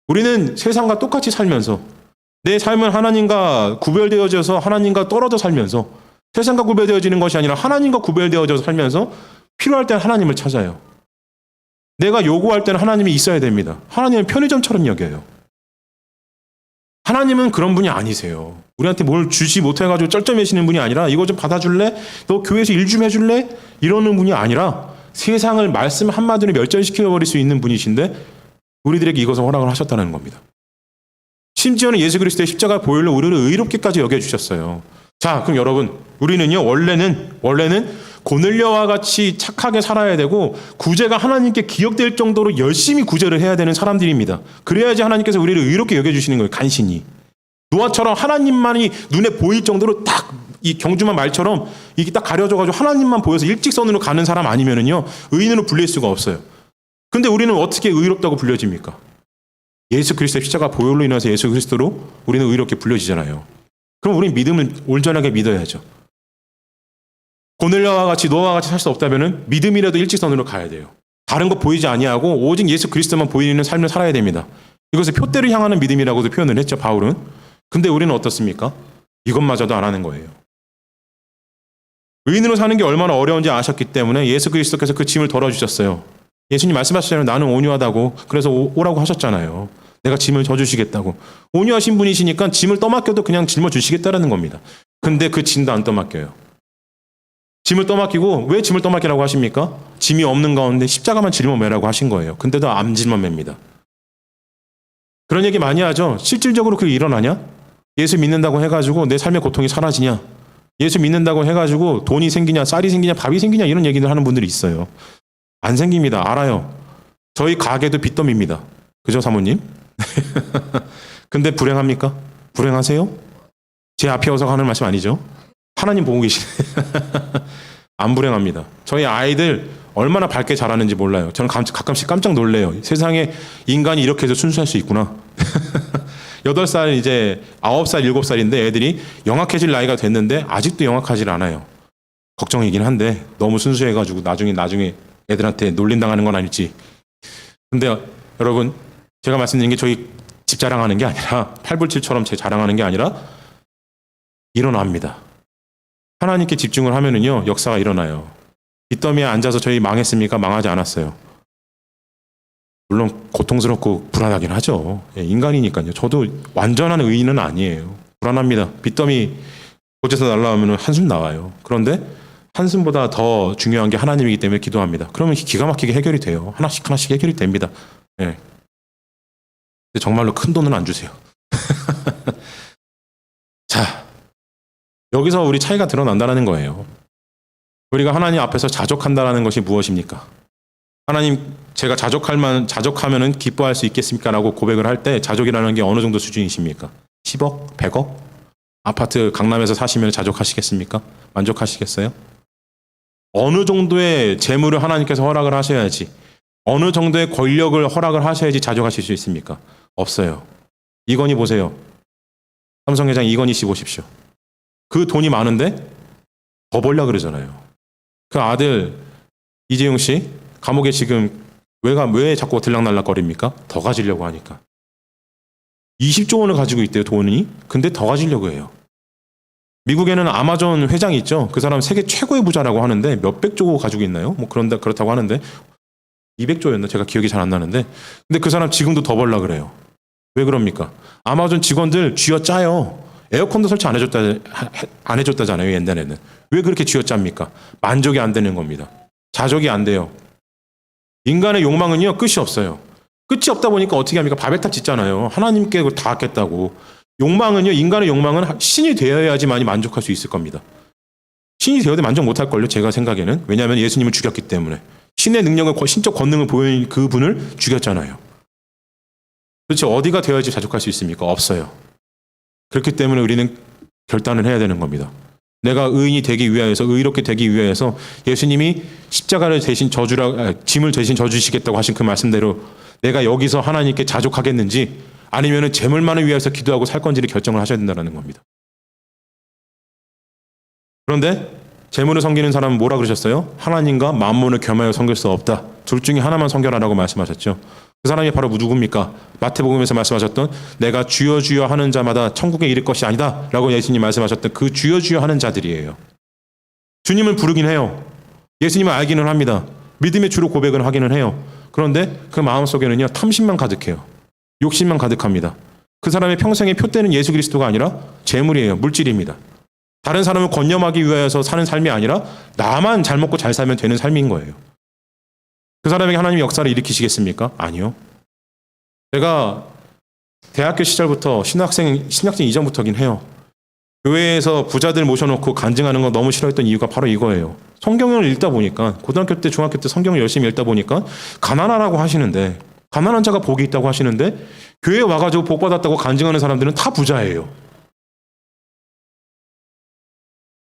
우리는 세상과 똑같이 살면서 내 삶은 하나님과 구별되어져서 하나님과 떨어져 살면서 세상과 구별되어지는 것이 아니라 하나님과 구별되어져서 살면서 필요할 땐 하나님을 찾아요. 내가 요구할 때는 하나님이 있어야 됩니다. 하나님은 편의점처럼 여겨요. 하나님은 그런 분이 아니세요. 우리한테 뭘 주지 못해가지고 쩔쩔매시는 분이 아니라 이거 좀 받아줄래? 너 교회에서 일 좀 해줄래? 이러는 분이 아니라 세상을 말씀 한마디로 멸절시켜버릴 수 있는 분이신데 우리들에게 이것을 허락을 하셨다는 겁니다. 심지어는 예수 그리스도의 십자가 보혈로 우리를 의롭게까지 여겨주셨어요. 자, 그럼 여러분, 우리는요, 원래는 고넬료와 같이 착하게 살아야 되고 구제가 하나님께 기억될 정도로 열심히 구제를 해야 되는 사람들입니다. 그래야지 하나님께서 우리를 의롭게 여겨주시는 거예요. 간신히. 노아처럼 하나님만이 눈에 보일 정도로 딱 이 경주만 말처럼 이게 딱 가려져가지고 하나님만 보여서 일직선으로 가는 사람 아니면은요 의인으로 불릴 수가 없어요. 근데 우리는 어떻게 의롭다고 불려집니까? 예수 그리스도의 십자가 보혈로 인해서 예수 그리스도로 우리는 의롭게 불려지잖아요. 그럼 우리는 믿음을 온전하게 믿어야죠. 고넬료와 같이 노아와 같이 살 수 없다면은 믿음이라도 일직선으로 가야 돼요. 다른 거 보이지 아니하고 오직 예수 그리스도만 보이는 삶을 살아야 됩니다. 이것을 표대를 향하는 믿음이라고도 표현을 했죠, 바울은. 근데 우리는 어떻습니까? 이것마저도 안 하는 거예요. 의인으로 사는 게 얼마나 어려운지 아셨기 때문에 예수 그리스도께서 그 짐을 덜어주셨어요. 예수님 말씀하셨잖아요. 나는 온유하다고. 그래서 오라고 하셨잖아요. 내가 짐을 져주시겠다고. 온유하신 분이시니까 짐을 떠맡겨도 그냥 짊어주시겠다라는 겁니다. 근데 그 짐도 안 떠맡겨요. 짐을 떠맡기고 왜 짐을 떠맡기라고 하십니까? 짐이 없는 가운데 십자가만 짊어매라고 하신 거예요. 근데도 안 짊어맵니다. 그런 얘기 많이 하죠. 실질적으로 그게 일어나냐? 예수 믿는다고 해가지고 내 삶의 고통이 사라지냐? 예수 믿는다고 해가지고 돈이 생기냐, 쌀이 생기냐, 밥이 생기냐 이런 얘기를 하는 분들이 있어요. 안 생깁니다. 알아요. 저희 가게도 빚더미입니다. 그죠, 사모님? 근데 불행합니까? 불행하세요? 제 앞에 와서 하는 말씀 아니죠? 하나님 보고 계시네. 안 불행합니다. 저희 아이들 얼마나 밝게 자라는지 몰라요. 저는 가끔씩 깜짝 놀래요. 세상에 인간이 이렇게 해서 순수할 수 있구나. 8살 이제 9살, 7살인데 애들이 영악해질 나이가 됐는데 아직도 영악하질 않아요. 걱정이긴 한데 너무 순수해가지고 나중에 애들한테 놀림당하는 건 아닐지. 근데 여러분 제가 말씀드린 게 저희 집 자랑하는 게 아니라 팔불칠처럼 제 자랑하는 게 아니라 일어납니다. 하나님께 집중을 하면은요 역사가 일어나요. 빚더미에 앉아서 저희 망했습니까? 망하지 않았어요. 물론 고통스럽고 불안하긴 하죠. 예, 인간이니까요. 저도 완전한 의인은 아니에요. 불안합니다. 빚더미 곳에서 날라오면 한숨 나와요. 그런데 한숨보다 더 중요한 게 하나님이기 때문에 기도합니다. 그러면 기가 막히게 해결이 돼요. 하나씩 하나씩 해결이 됩니다. 예. 근데 정말로 큰 돈은 안 주세요. 자, 여기서 우리 차이가 드러난다는 거예요. 우리가 하나님 앞에서 자족한다는 것이 무엇입니까? 하나님, 제가 자족하면은 기뻐할 수 있겠습니까? 라고 고백을 할 때 자족이라는 게 어느 정도 수준이십니까? 10억? 100억? 아파트 강남에서 사시면 자족하시겠습니까? 만족하시겠어요? 어느 정도의 재물을 하나님께서 허락을 하셔야지, 어느 정도의 권력을 허락을 하셔야지 자족하실 수 있습니까? 없어요. 이건희 보세요. 삼성회장 이건희 씨 보십시오. 그 돈이 많은데 더 벌려고 그러잖아요. 그 아들 이재용 씨 감옥에 지금 왜 자꾸 들락날락거립니까? 더 가지려고 하니까. 20조 원을 가지고 있대요, 돈이. 근데 더 가지려고 해요. 미국에는 아마존 회장이 있죠. 그 사람 세계 최고의 부자라고 하는데 몇백 조 가지고 있나요? 뭐 그렇다고 하는데 200조였나? 제가 기억이 잘 안 나는데. 근데 그 사람 지금도 더 벌라 그래요. 왜 그럽니까? 아마존 직원들 쥐어짜요. 에어컨도 설치 안 해줬다잖아요, 옛날에는. 왜 그렇게 쥐어짭니까? 만족이 안 되는 겁니다. 자족이 안 돼요. 인간의 욕망은요, 끝이 없어요. 끝이 없다 보니까 어떻게 합니까? 바벨탑 짓잖아요. 하나님께 그걸 다 하겠다고. 욕망은요, 인간의 욕망은 신이 되어야지만이 만족할 수 있을 겁니다. 신이 되어도 만족 못할걸요, 제가 생각에는. 왜냐하면 예수님을 죽였기 때문에. 신의 능력을, 신적 권능을 보인 그분을 죽였잖아요. 도대체 어디가 되어야지 자족할 수 있습니까? 없어요. 그렇기 때문에 우리는 결단을 해야 되는 겁니다. 내가 의인이 되기 위하여서, 의롭게 되기 위하여서 예수님이 십자가를 대신 짐을 대신 져주시겠다고 하신 그 말씀대로 내가 여기서 하나님께 자족하겠는지 아니면 재물만을 위해서 기도하고 살 건지를 결정을 하셔야 된다는 겁니다. 그런데 재물을 섬기는 사람은 뭐라 그러셨어요? 하나님과 만몬을 겸하여 섬길 수 없다. 둘 중에 하나만 섬겨라라고 말씀하셨죠. 그 사람이 바로 누구입니까? 마태복음에서 말씀하셨던 내가 주여 주여 하는 자마다 천국에 이를 것이 아니다 라고 예수님 말씀하셨던 그 주여 주여 하는 자들이에요. 주님을 부르긴 해요. 예수님을 알기는 합니다. 믿음의 주로 고백을 하기는 해요. 그런데 그 마음속에는요, 탐심만 가득해요. 욕심만 가득합니다. 그 사람의 평생의 표대는 예수 그리스도가 아니라 재물이에요. 물질입니다. 다른 사람을 건념하기 위해서 사는 삶이 아니라 나만 잘 먹고 잘 살면 되는 삶인 거예요. 그 사람에게 하나님이 역사를 일으키시겠습니까? 아니요. 제가 대학교 시절부터 신학생 이전부터긴 해요. 교회에서 부자들 모셔놓고 간증하는 거 너무 싫어했던 이유가 바로 이거예요. 성경을 읽다 보니까, 고등학교 때, 중학교 때 성경을 열심히 읽다 보니까 가난하라고 하시는데, 가난한 자가 복이 있다고 하시는데 교회에 와가지고 복 받았다고 간증하는 사람들은 다 부자예요.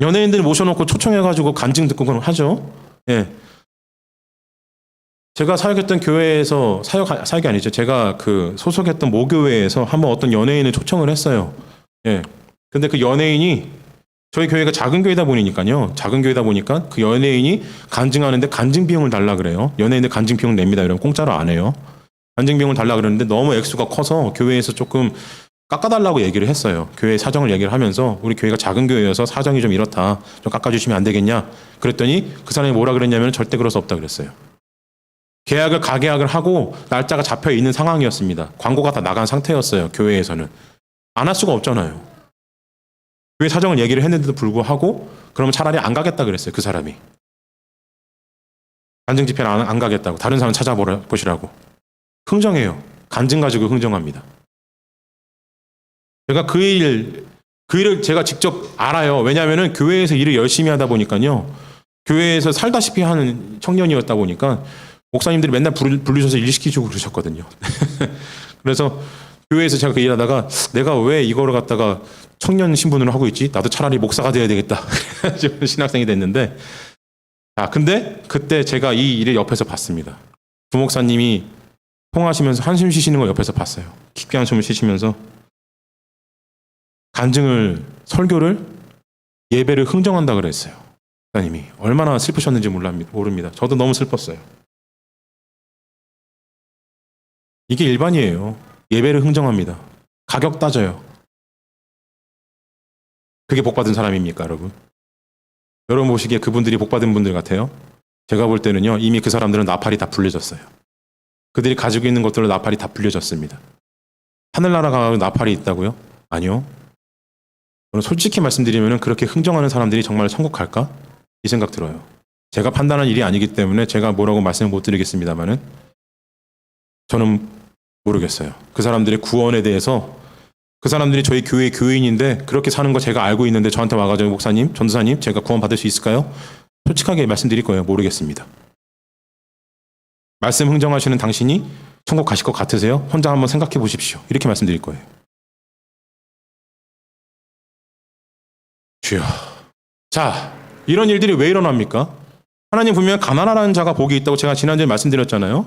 연예인들 모셔놓고 초청해가지고 간증 듣고 그런 하죠. 예. 제가 사역했던 교회에서 사역이 아니죠. 제가 그 소속했던 모교회에서 한번 어떤 연예인을 초청을 했어요. 예. 근데 그 연예인이 저희 교회가 작은 교회다 보니까요. 작은 교회다 보니까 그 연예인이 간증하는데 간증 비용을 달라 그래요. 연예인들 간증 비용 냅니다. 이러면 공짜로 안 해요. 간증 비용을 달라 그러는데 너무 액수가 커서 교회에서 조금 깎아달라고 얘기를 했어요. 교회 사정을 얘기를 하면서 우리 교회가 작은 교회여서 사정이 좀 이렇다. 좀 깎아주시면 안 되겠냐. 그랬더니 그 사람이 뭐라 그랬냐면 절대 그럴 수 없다 그랬어요. 가계약을 하고 날짜가 잡혀 있는 상황이었습니다. 광고가 다 나간 상태였어요. 교회에서는. 안 할 수가 없잖아요. 교회 사정을 얘기를 했는데도 불구하고 그러면 차라리 안 가겠다 그랬어요. 그 사람이. 간증 집회를 안 가겠다고. 다른 사람 찾아보시라고. 흥정해요. 간증 가지고 흥정합니다. 제가 그 일을 제가 직접 알아요. 왜냐하면 교회에서 일을 열심히 하다 보니까요. 교회에서 살다시피 하는 청년이었다 보니까 목사님들이 맨날 부르셔서 일 시키시고 그러셨거든요. 그래서 교회에서 제가 그 일하다가 내가 왜 이거를 갖다가 청년 신분으로 하고 있지? 나도 차라리 목사가 돼야 되겠다. 그래가지고 신학생이 됐는데, 근데 그때 제가 이 일을 옆에서 봤습니다. 부목사님이 통하시면서 한숨 쉬시는 걸 옆에서 봤어요. 깊게 한숨을 쉬시면서 설교를 예배를 흥정한다 그랬어요. 목사님이 얼마나 슬프셨는지 모릅니다. 저도 너무 슬펐어요. 이게 일반이에요. 예배를 흥정합니다. 가격 따져요. 그게 복받은 사람입니까, 여러분? 여러분 보시기에 그분들이 복받은 분들 같아요? 제가 볼 때는요, 이미 그 사람들은 나팔이 다 불려졌어요. 그들이 가지고 있는 것들로 나팔이 다 불려졌습니다. 하늘나라 가면 나팔이 있다고요? 아니요. 저는 솔직히 말씀드리면 그렇게 흥정하는 사람들이 정말 천국갈까? 이 생각 들어요. 제가 판단한 일이 아니기 때문에 제가 뭐라고 말씀을 못 드리겠습니다만은 저는 모르겠어요. 그 사람들의 구원에 대해서 그 사람들이 저희 교회의 교인인데 그렇게 사는 거 제가 알고 있는데 저한테 와가지고 목사님, 전도사님 제가 구원 받을 수 있을까요? 솔직하게 말씀드릴 거예요. 모르겠습니다. 말씀 흥정하시는 당신이 천국 가실 것 같으세요? 혼자 한번 생각해 보십시오. 이렇게 말씀드릴 거예요. 주여. 자, 이런 일들이 왜 일어납니까? 하나님 분명히 가난하라는 자가 복이 있다고 제가 지난주에 말씀드렸잖아요.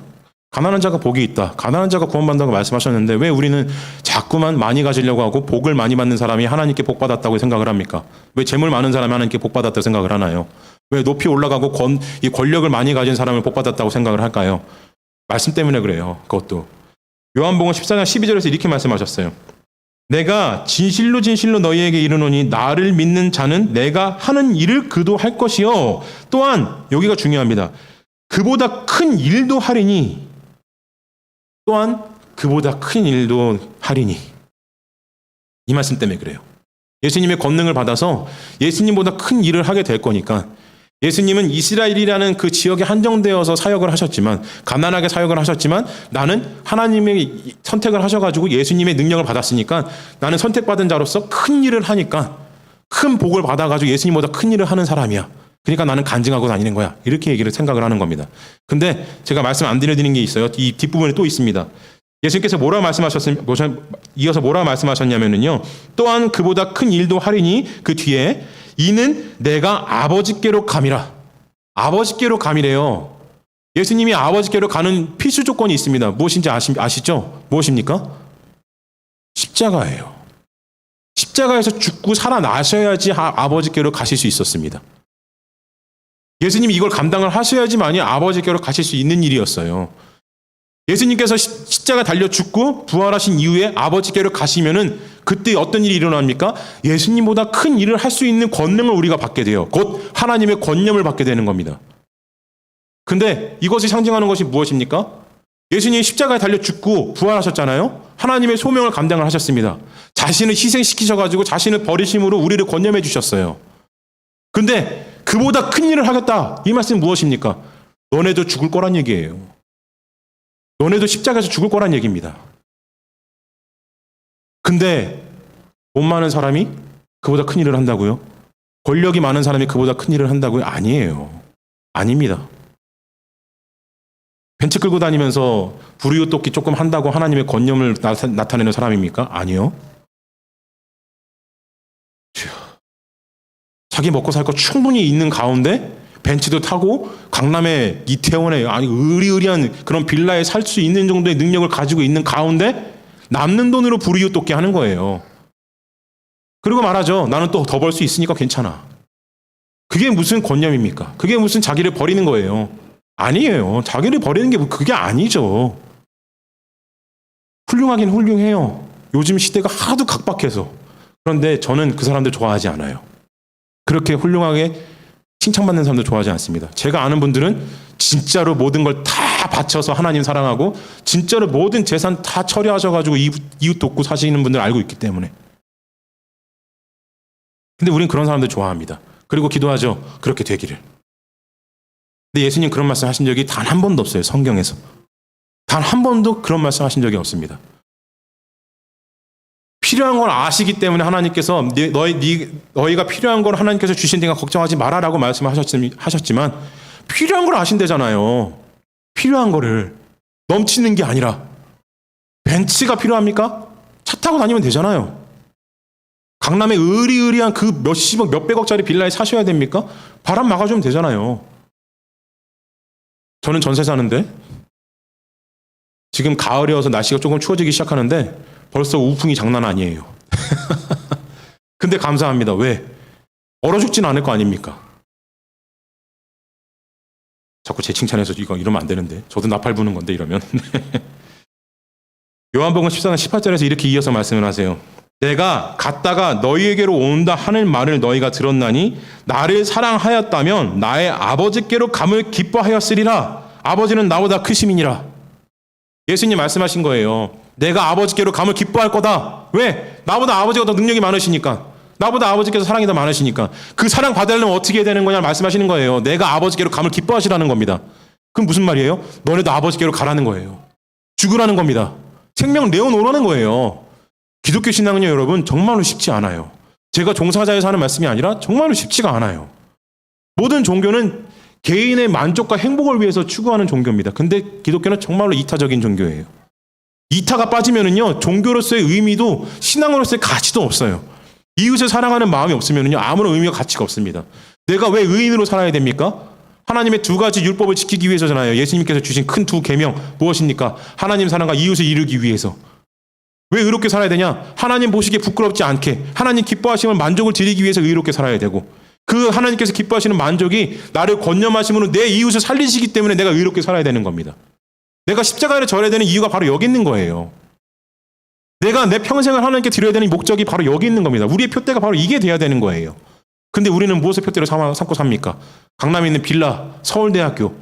가난한 자가 복이 있다. 가난한 자가 구원받는다고 말씀하셨는데 왜 우리는 자꾸만 많이 가지려고 하고 복을 많이 받는 사람이 하나님께 복 받았다고 생각을 합니까? 왜 재물 많은 사람이 하나님께 복 받았다고 생각을 하나요? 왜 높이 올라가고 이 권력을 많이 가진 사람을 복 받았다고 생각을 할까요? 말씀 때문에 그래요. 그것도. 요한복음 14장 12절에서 이렇게 말씀하셨어요. 내가 진실로 진실로 너희에게 이르노니 나를 믿는 자는 내가 하는 일을 그도 할 것이요. 또한 여기가 중요합니다. 그보다 큰 일도 하리니 또한 그보다 큰 일도 하리니. 이 말씀 때문에 그래요. 예수님의 권능을 받아서 예수님보다 큰 일을 하게 될 거니까. 예수님은 이스라엘이라는 그 지역에 한정되어서 사역을 하셨지만, 가난하게 사역을 하셨지만, 나는 하나님의 선택을 하셔가지고 예수님의 능력을 받았으니까 나는 선택받은 자로서 큰 일을 하니까 큰 복을 받아가지고 예수님보다 큰 일을 하는 사람이야. 그러니까 나는 간증하고 다니는 거야. 이렇게 얘기를 생각을 하는 겁니다. 근데 제가 말씀 안 드려드리는 게 있어요. 이 뒷부분에 또 있습니다. 예수님께서 이어서 뭐라고 말씀하셨냐면요. 또한 그보다 큰 일도 하리니 그 뒤에 이는 내가 아버지께로 감이라. 아버지께로 감이래요. 예수님이 아버지께로 가는 필수 조건이 있습니다. 무엇인지 아시죠? 무엇입니까? 십자가예요. 십자가에서 죽고 살아나셔야지 아버지께로 가실 수 있었습니다. 예수님이 이걸 감당을 하셔야지만이 아버지께로 가실 수 있는 일이었어요. 예수님께서 십자가 달려 죽고 부활하신 이후에 아버지께로 가시면은 그때 어떤 일이 일어납니까? 예수님보다 큰 일을 할 수 있는 권능을 우리가 받게 돼요. 곧 하나님의 권념을 받게 되는 겁니다. 근데 이것이 상징하는 것이 무엇입니까? 예수님이 십자가에 달려 죽고 부활하셨잖아요. 하나님의 소명을 감당을 하셨습니다. 자신을 희생시키셔가지고 자신을 버리심으로 우리를 권념해 주셨어요. 근데 그보다 큰 일을 하겠다. 이 말씀은 무엇입니까? 너네도 죽을 거란 얘기예요. 너네도 십자가에서 죽을 거란 얘기입니다. 근데 돈 많은 사람이 그보다 큰 일을 한다고요? 권력이 많은 사람이 그보다 큰 일을 한다고요? 아니에요. 아닙니다. 벤츠 끌고 다니면서 불우이웃 돕기 조금 한다고 하나님의 권념을 나타내는 사람입니까? 아니요. 자기 먹고 살 거 충분히 있는 가운데 벤츠도 타고 강남의 이태원에 의리의리한 그런 빌라에 살 수 있는 정도의 능력을 가지고 있는 가운데 남는 돈으로 불이웃 돕게 하는 거예요. 그리고 말하죠. 나는 또 더 벌 수 있으니까 괜찮아. 그게 무슨 권념입니까? 그게 무슨 자기를 버리는 거예요. 아니에요. 자기를 버리는 게 그게 아니죠. 훌륭하긴 훌륭해요. 요즘 시대가 하도 각박해서. 그런데 저는 그 사람들 좋아하지 않아요. 그렇게 훌륭하게 칭찬받는 사람도 좋아하지 않습니다. 제가 아는 분들은 진짜로 모든 걸 다 바쳐서 하나님 사랑하고 진짜로 모든 재산 다 처리하셔가지고 이웃 돕고 사시는 분들 알고 있기 때문에. 근데 우린 그런 사람들 좋아합니다. 그리고 기도하죠. 그렇게 되기를. 근데 예수님 그런 말씀 하신 적이 단 한 번도 없어요. 성경에서. 단 한 번도 그런 말씀 하신 적이 없습니다. 필요한 걸 아시기 때문에 하나님께서 너희가 필요한 걸 하나님께서 주신다니까 걱정하지 마라라고 말씀하셨지만 필요한 걸 아신대잖아요. 필요한 거를 넘치는 게 아니라 벤츠가 필요합니까? 차 타고 다니면 되잖아요. 강남에 의리의리한 그 몇십억 몇백억짜리 빌라에 사셔야 됩니까? 바람 막아주면 되잖아요. 저는 전세 사는데 지금 가을이어서 날씨가 조금 추워지기 시작하는데 벌써 우풍이 장난 아니에요. 근데 감사합니다. 왜? 얼어 죽진 않을 거 아닙니까? 자꾸 제 칭찬해서 이러면 안 되는데. 저도 나팔 부는 건데 이러면. 요한복음 14장 18절에서 이렇게 이어서 말씀을 하세요. 내가 갔다가 너희에게로 온다 하는 말을 너희가 들었나니 나를 사랑하였다면 나의 아버지께로 감을 기뻐하였으리라. 아버지는 나보다 크심이니라. 예수님 말씀하신 거예요. 내가 아버지께로 감을 기뻐할 거다. 왜? 나보다 아버지가 더 능력이 많으시니까. 나보다 아버지께서 사랑이 더 많으시니까. 그 사랑 받으려면 어떻게 해야 되는 거냐 말씀하시는 거예요. 내가 아버지께로 감을 기뻐하시라는 겁니다. 그럼 무슨 말이에요? 너네도 아버지께로 가라는 거예요. 죽으라는 겁니다. 생명을 내어놓으라는 거예요. 기독교 신앙은요, 여러분, 정말로 쉽지 않아요. 제가 종사자에서 하는 말씀이 아니라 정말로 쉽지가 않아요. 모든 종교는 개인의 만족과 행복을 위해서 추구하는 종교입니다. 근데 기독교는 정말로 이타적인 종교예요. 이타가 빠지면은요, 종교로서의 의미도 신앙으로서의 가치도 없어요. 이웃을 사랑하는 마음이 없으면은요, 아무런 의미와 가치가 없습니다. 내가 왜 의인으로 살아야 됩니까? 하나님의 두 가지 율법을 지키기 위해서잖아요. 예수님께서 주신 큰 두 계명 무엇입니까? 하나님 사랑과 이웃을 이루기 위해서. 왜 의롭게 살아야 되냐? 하나님 보시기에 부끄럽지 않게, 하나님 기뻐하심을 만족을 드리기 위해서 의롭게 살아야 되고, 그 하나님께서 기뻐하시는 만족이 나를 권념하심으로 내 이웃을 살리시기 때문에 내가 의롭게 살아야 되는 겁니다. 내가 십자가를 져야 되는 이유가 바로 여기 있는 거예요. 내가 내 평생을 하나님께 드려야 되는 목적이 바로 여기 있는 겁니다. 우리의 표대가 바로 이게 돼야 되는 거예요. 근데 우리는 무엇을 표대로 삼고 삽니까? 강남에 있는 빌라, 서울대학교,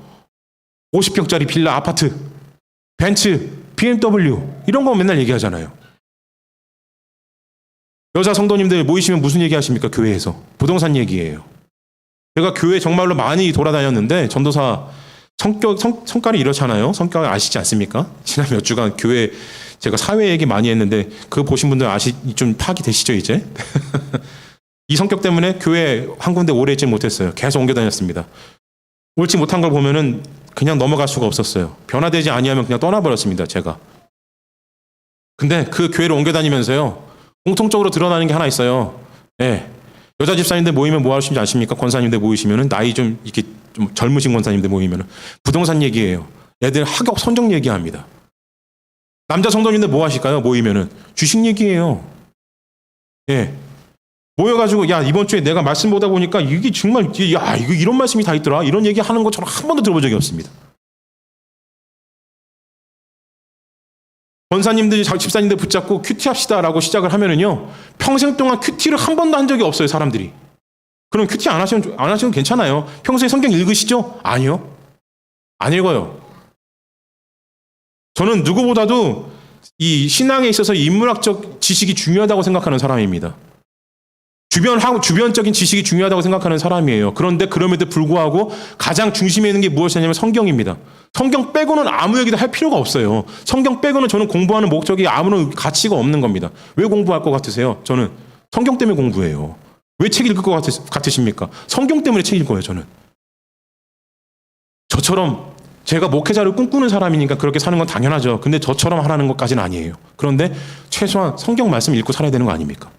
50평짜리 빌라, 아파트, 벤츠, BMW 이런 거 맨날 얘기하잖아요. 여자 성도님들 모이시면 무슨 얘기 하십니까? 교회에서. 부동산 얘기예요. 제가 교회 정말로 많이 돌아다녔는데 전도사 성깔이 이렇잖아요. 성격 아시지 않습니까? 지난 몇 주간 교회 제가 사회 얘기 많이 했는데 그거 보신 분들 좀 파악이 되시죠 이제? 이 성격 때문에 교회 한 군데 오래 있지 못했어요. 계속 옮겨 다녔습니다. 옳지 못한 걸 보면은 그냥 넘어갈 수가 없었어요. 변화되지 아니하면 그냥 떠나버렸습니다. 제가. 근데 그 교회를 옮겨 다니면서요. 공통적으로 드러나는 게 하나 있어요. 예. 여자 집사님들 모이면 뭐 하시는지 아십니까? 권사님들 모이시면은 나이 좀 이렇게 좀 젊으신 권사님들 모이면은 부동산 얘기예요. 애들 학업 성적 얘기합니다. 남자 성도님들 뭐 하실까요? 모이면은 주식 얘기예요. 예. 모여가지고 야 이번 주에 내가 말씀 보다 보니까 이게 정말 야 이거 이런 말씀이 다 있더라 이런 얘기 하는 거 저는 한 번도 들어본 적이 없습니다. 권사님들이 집사님들 붙잡고 큐티합시다라고 시작을 하면은요 평생 동안 큐티를 한 번도 한 적이 없어요 사람들이. 그럼 큐티 안 하시면 괜찮아요. 평소에 성경 읽으시죠? 아니요, 안 읽어요. 저는 누구보다도 이 신앙에 있어서 인문학적 지식이 중요하다고 생각하는 사람입니다. 주변적인 지식이 중요하다고 생각하는 사람이에요. 그런데 그럼에도 불구하고 가장 중심에 있는 게 무엇이냐면 성경입니다. 성경 빼고는 아무 얘기도 할 필요가 없어요. 성경 빼고는 저는 공부하는 목적이 아무런 가치가 없는 겁니다. 왜 공부할 것 같으세요? 저는 성경 때문에 공부해요. 왜 책 읽을 것 같으십니까? 성경 때문에 책 읽어요, 저는. 저처럼 제가 목회자를 꿈꾸는 사람이니까 그렇게 사는 건 당연하죠. 근데 저처럼 하라는 것까지는 아니에요. 그런데 최소한 성경 말씀 읽고 살아야 되는 거 아닙니까?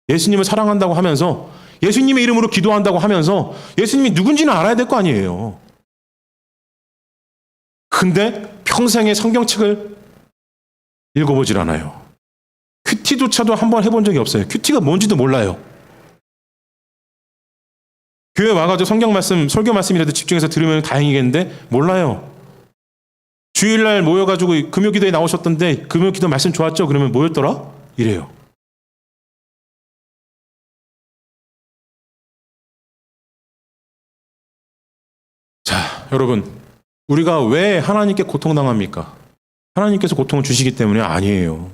예수님을 사랑한다고 하면서 예수님의 이름으로 기도한다고 하면서 예수님이 누군지는 알아야 될 거 아니에요. 근데 평생에 성경책을 읽어보질 않아요. 큐티조차도 한번 해본 적이 없어요. 큐티가 뭔지도 몰라요. 교회 와가지고 성경 말씀, 설교 말씀이라도 집중해서 들으면 다행이겠는데 몰라요. 주일날 모여가지고 금요기도에 나오셨던데 금요기도 말씀 좋았죠? 그러면 뭐였더라? 이래요. 자, 여러분, 우리가 왜 하나님께 고통당합니까? 하나님께서 고통을 주시기 때문에 아니에요.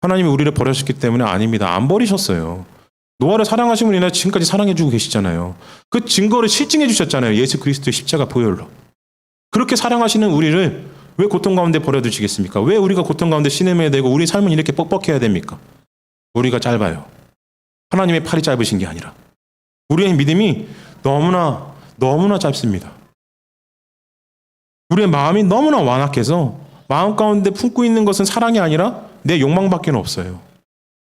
하나님이 우리를 버리셨기 때문에 아닙니다. 안 버리셨어요. 노아를 사랑하신 분이나 지금까지 사랑해주고 계시잖아요. 그 증거를 실증해 주셨잖아요. 예수 그리스도의 십자가 보혈로. 그렇게 사랑하시는 우리를 왜 고통 가운데 버려두시겠습니까? 왜 우리가 고통 가운데 신음해야 되고 우리 삶은 이렇게 뻑뻑해야 됩니까? 우리가 짧아요. 하나님의 팔이 짧으신 게 아니라 우리의 믿음이 너무나 짧습니다. 우리의 마음이 너무나 완악해서 마음 가운데 품고 있는 것은 사랑이 아니라 내 욕망밖에 없어요.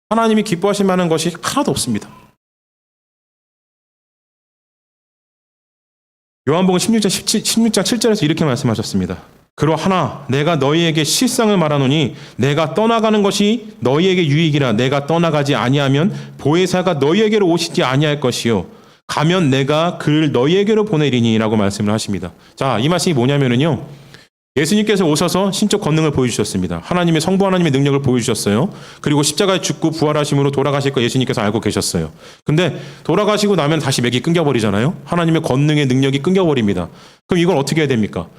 하나님이 기뻐하실 만한 것이 하나도 없습니다. 요한복음 16장 7절에서 이렇게 말씀하셨습니다. 그러하나 내가 너희에게 실상을 말하노니 내가 떠나가는 것이 너희에게 유익이라. 내가 떠나가지 아니하면 보혜사가 너희에게로 오시지 아니할 것이요 가면 내가 그를 너희에게로 보내리니 라고 말씀을 하십니다. 자, 이 말씀이 뭐냐면요, 예수님께서 오셔서 신적 권능을 보여주셨습니다. 하나님의 성부 하나님의 능력을 보여주셨어요. 그리고 십자가에 죽고 부활하심으로 돌아가실 거 예수님께서 알고 계셨어요. 근데 돌아가시고 나면 다시 맥이 끊겨버리잖아요. 하나님의 권능의 능력이 끊겨버립니다. 그럼 이걸 어떻게 해야 됩니까?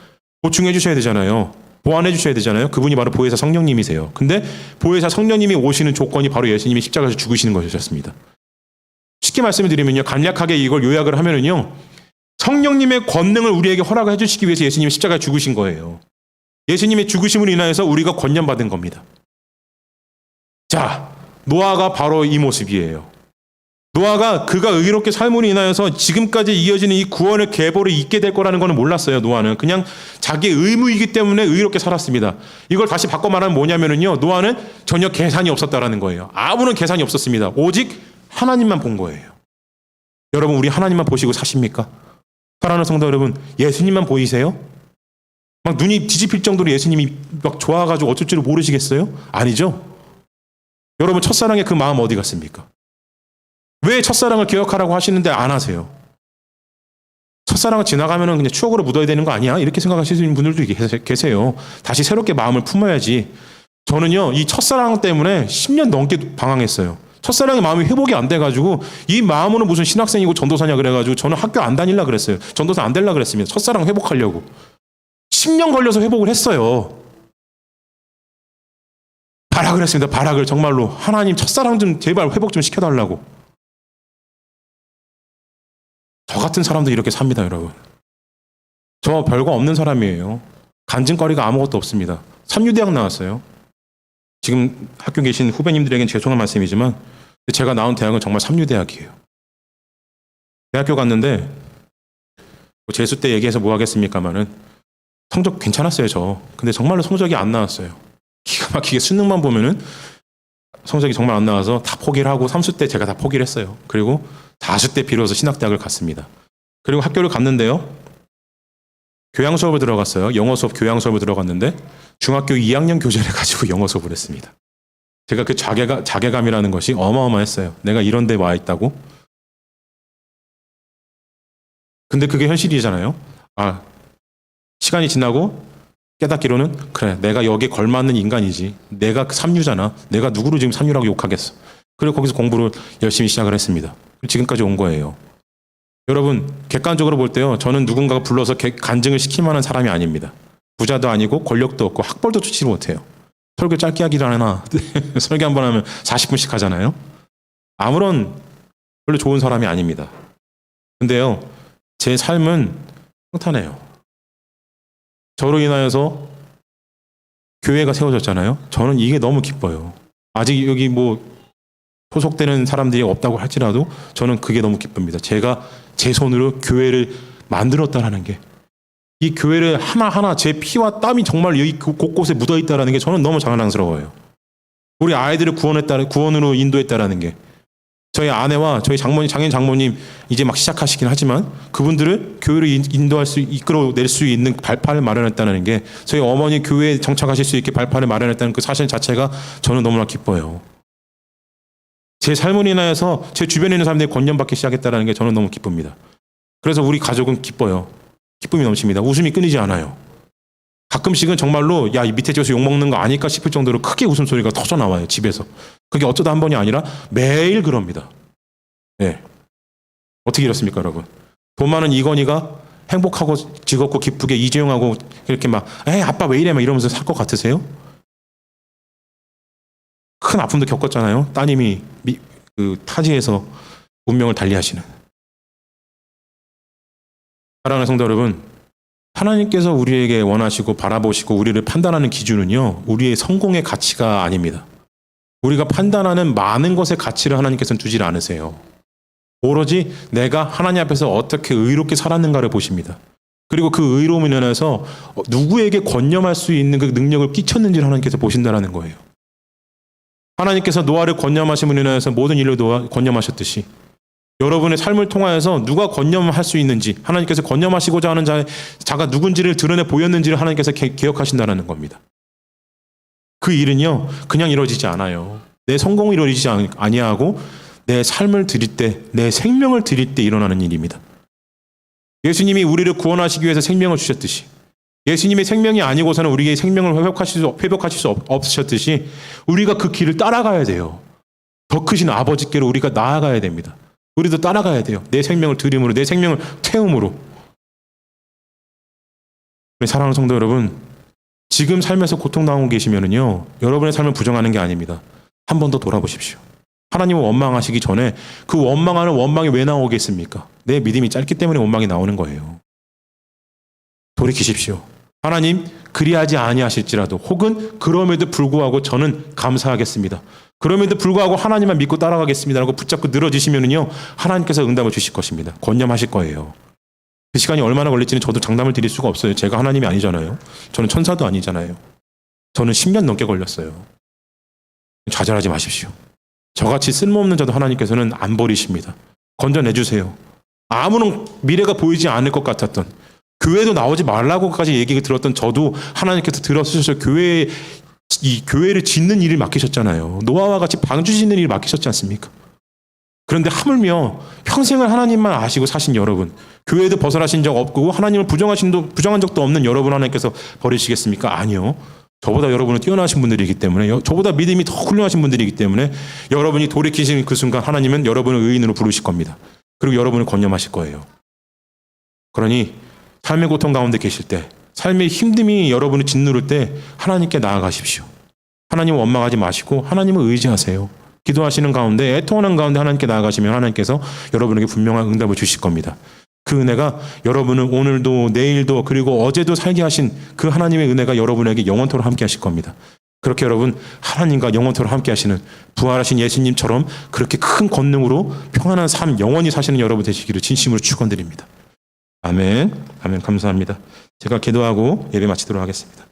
보충해 주셔야 되잖아요. 보완해 주셔야 되잖아요. 그분이 바로 보혜사 성령님이세요. 근데 보혜사 성령님이 오시는 조건이 바로 예수님이 십자가에서 죽으시는 것이었습니다. 쉽게 말씀을 드리면요. 간략하게 이걸 요약을 하면은요. 성령님의 권능을 우리에게 허락해 주시기 위해서 예수님이 십자가에 죽으신 거예요. 예수님의 죽으심으로 인하여서 우리가 권념받은 겁니다. 자, 노아가 바로 이 모습이에요. 노아가 그가 의롭게 삶으로 인하여서 지금까지 이어지는 이 구원의 계보를 잇게 될 거라는 것은 몰랐어요. 노아는 그냥 자기의 의무이기 때문에 의롭게 살았습니다. 이걸 다시 바꿔 말하면 뭐냐면요, 노아는 전혀 계산이 없었다라는 거예요. 아무런 계산이 없었습니다. 오직 하나님만 본 거예요. 여러분, 우리 하나님만 보시고 사십니까? 사랑하는 성도 여러분, 예수님만 보이세요? 막 눈이 뒤집힐 정도로 예수님이 막 좋아가지고 어쩔 줄 모르시겠어요? 아니죠. 여러분, 첫사랑의 그 마음 어디 갔습니까? 왜 첫사랑을 기억하라고 하시는데 안 하세요? 첫사랑을 지나가면 그냥 추억으로 묻어야 되는 거 아니야? 이렇게 생각하시는 분들도 계세요. 다시 새롭게 마음을 품어야지. 저는요, 이 첫사랑 때문에 10년 넘게 방황했어요. 첫사랑의 마음이 회복이 안 돼가지고 이 마음으로 무슨 신학생이고 전도사냐 그래가지고 저는 학교 안 다닐라 그랬어요. 전도사 안 될라 그랬습니다. 첫사랑 회복하려고. 10년 걸려서 회복을 했어요. 발악을 했습니다. 발악을 정말로. 하나님 첫사랑 좀 제발 회복 좀 시켜달라고. 저 같은 사람도 이렇게 삽니다, 여러분. 저 별거 없는 사람이에요. 간증거리가 아무것도 없습니다. 삼류대학 나왔어요. 지금 학교 계신 후배님들에겐 죄송한 말씀이지만 제가 나온 대학은 정말 삼류대학이에요. 대학교 갔는데 재수 때 얘기해서 뭐 하겠습니까마는 성적 괜찮았어요, 저. 근데 정말로 성적이 안 나왔어요. 기가 막히게 수능만 보면은 성적이 정말 안 나와서 다 포기를 하고 3수 때 제가 다 포기를 했어요. 그리고 4수 때 비로소 신학대학을 갔습니다. 그리고 학교를 갔는데요. 교양 수업을 들어갔어요. 영어 수업, 교양 수업을 들어갔는데 중학교 2학년 교재를 가지고 영어 수업을 했습니다. 제가 그 자괴감이라는 것이 어마어마했어요. 내가 이런 데 와 있다고? 근데 그게 현실이잖아요. 아, 시간이 지나고 깨닫기로는 그래, 내가 여기에 걸맞는 인간이지. 내가 삼류잖아. 내가 누구를 지금 삼류라고 욕하겠어. 그리고 거기서 공부를 열심히 시작을 했습니다. 지금까지 온 거예요. 여러분, 객관적으로 볼 때요, 저는 누군가가 불러서 간증을 시킬 만한 사람이 아닙니다. 부자도 아니고 권력도 없고 학벌도 좋지 못해요. 설교 짧게 하기도 하나 설교 한 번 하면 40분씩 하잖아요. 아무런 별로 좋은 사람이 아닙니다. 근데요, 제 삶은 평탄해요. 저로 인하여서 교회가 세워졌잖아요. 저는 이게 너무 기뻐요. 아직 여기 뭐 소속되는 사람들이 없다고 할지라도 저는 그게 너무 기쁩니다. 제가 제 손으로 교회를 만들었다라는 게, 이 교회를 하나하나 제 피와 땀이 정말 여기 곳곳에 묻어있다라는 게 저는 너무 자랑스러워요. 우리 아이들을 구원으로 인도했다라는 게, 저희 아내와 저희 장인 장모님 이제 막 시작하시긴 하지만 그분들을 교회로 이끌어낼 수 있는 발판을 마련했다는 게, 저희 어머니 교회에 정착하실 수 있게 발판을 마련했다는 그 사실 자체가 저는 너무나 기뻐요. 제 삶으로 인하여서 제 주변에 있는 사람들이 권념받기 시작했다는 게 저는 너무 기쁩니다. 그래서 우리 가족은 기뻐요. 기쁨이 넘칩니다. 웃음이 끊이지 않아요. 가끔씩은 정말로 야, 이 밑에 지어서 욕먹는 거 아닐까 싶을 정도로 크게 웃음소리가 터져나와요, 집에서. 그게 어쩌다 한 번이 아니라 매일 그럽니다. 네. 어떻게 이렇습니까, 여러분? 돈 많은 이건희가 행복하고 즐겁고 기쁘게 이재용하고 이렇게 막 에이 아빠 왜 이래 막 이러면서 살 것 같으세요? 큰 아픔도 겪었잖아요. 따님이 그 타지에서 운명을 달리하시는. 사랑하는 성도 여러분, 하나님께서 우리에게 원하시고 바라보시고 우리를 판단하는 기준은요, 우리의 성공의 가치가 아닙니다. 우리가 판단하는 많은 것의 가치를 하나님께서는 두질 않으세요. 오로지 내가 하나님 앞에서 어떻게 의롭게 살았는가를 보십니다. 그리고 그 의로움을 인해서 누구에게 권념할 수 있는 그 능력을 끼쳤는지를 하나님께서 보신다는 거예요. 하나님께서 노아를 권념하심으로 인해서 모든 일을 권념하셨듯이 여러분의 삶을 통하여서 누가 권념할 수 있는지, 하나님께서 권념하시고자 하는 자가 누군지를 드러내 보였는지를 하나님께서 기억하신다는 겁니다. 그 일은요, 그냥 이루어지지 않아요. 내 성공이 이루어지지 아니하고 내 삶을 드릴 때, 내 생명을 드릴 때 일어나는 일입니다. 예수님이 우리를 구원하시기 위해서 생명을 주셨듯이, 예수님의 생명이 아니고서는 우리의 생명을 회복하실 수 없으셨듯이 우리가 그 길을 따라가야 돼요. 더 크신 아버지께로 우리가 나아가야 됩니다. 우리도 따라가야 돼요. 내 생명을 드림으로, 내 생명을 태움으로. 사랑하는 성도 여러분, 지금 삶에서 고통당하고 계시면은요, 여러분의 삶을 부정하는 게 아닙니다. 한 번 더 돌아보십시오. 하나님을 원망하시기 전에 그 원망하는 원망이 왜 나오겠습니까? 내 믿음이 짧기 때문에 원망이 나오는 거예요. 돌이키십시오. 하나님, 그리하지 아니하실지라도 혹은 그럼에도 불구하고 저는 감사하겠습니다. 그럼에도 불구하고 하나님만 믿고 따라가겠습니다라고 붙잡고 늘어지시면은요, 하나님께서 응답을 주실 것입니다. 권념하실 거예요. 그 시간이 얼마나 걸릴지는 저도 장담을 드릴 수가 없어요. 제가 하나님이 아니잖아요. 저는 천사도 아니잖아요. 저는 10년 넘게 걸렸어요. 좌절하지 마십시오. 저같이 쓸모없는 자도 하나님께서는 안 버리십니다. 건져내주세요. 아무런 미래가 보이지 않을 것 같았던, 교회도 나오지 말라고까지 얘기가 들었던 저도 하나님께서 들어주셔서 이 교회를 짓는 일을 맡기셨잖아요. 노아와 같이 방주 짓는 일을 맡기셨지 않습니까? 그런데 하물며 평생을 하나님만 아시고 사신 여러분, 교회도 벗어나신 적 없고 하나님을 부정한 적도 없는 여러분 하나님께서 버리시겠습니까? 아니요. 저보다 여러분은 뛰어나신 분들이기 때문에, 저보다 믿음이 더 훌륭하신 분들이기 때문에 여러분이 돌이키시는 그 순간 하나님은 여러분을 의인으로 부르실 겁니다. 그리고 여러분을 권념하실 거예요. 그러니 삶의 고통 가운데 계실 때, 삶의 힘듦이 여러분을 짓누를 때 하나님께 나아가십시오. 하나님을 원망하지 마시고 하나님을 의지하세요. 기도하시는 가운데, 애통하는 가운데 하나님께 나아가시면 하나님께서 여러분에게 분명한 응답을 주실 겁니다. 그 은혜가 여러분은 오늘도 내일도 그리고 어제도 살게 하신 그 하나님의 은혜가 여러분에게 영원토록 함께 하실 겁니다. 그렇게 여러분 하나님과 영원토록 함께 하시는 부활하신 예수님처럼 그렇게 큰 권능으로 평안한 삶 영원히 사시는 여러분 되시기를 진심으로 축원드립니다. 아멘. 아멘. 감사합니다. 제가 기도하고 예배 마치도록 하겠습니다.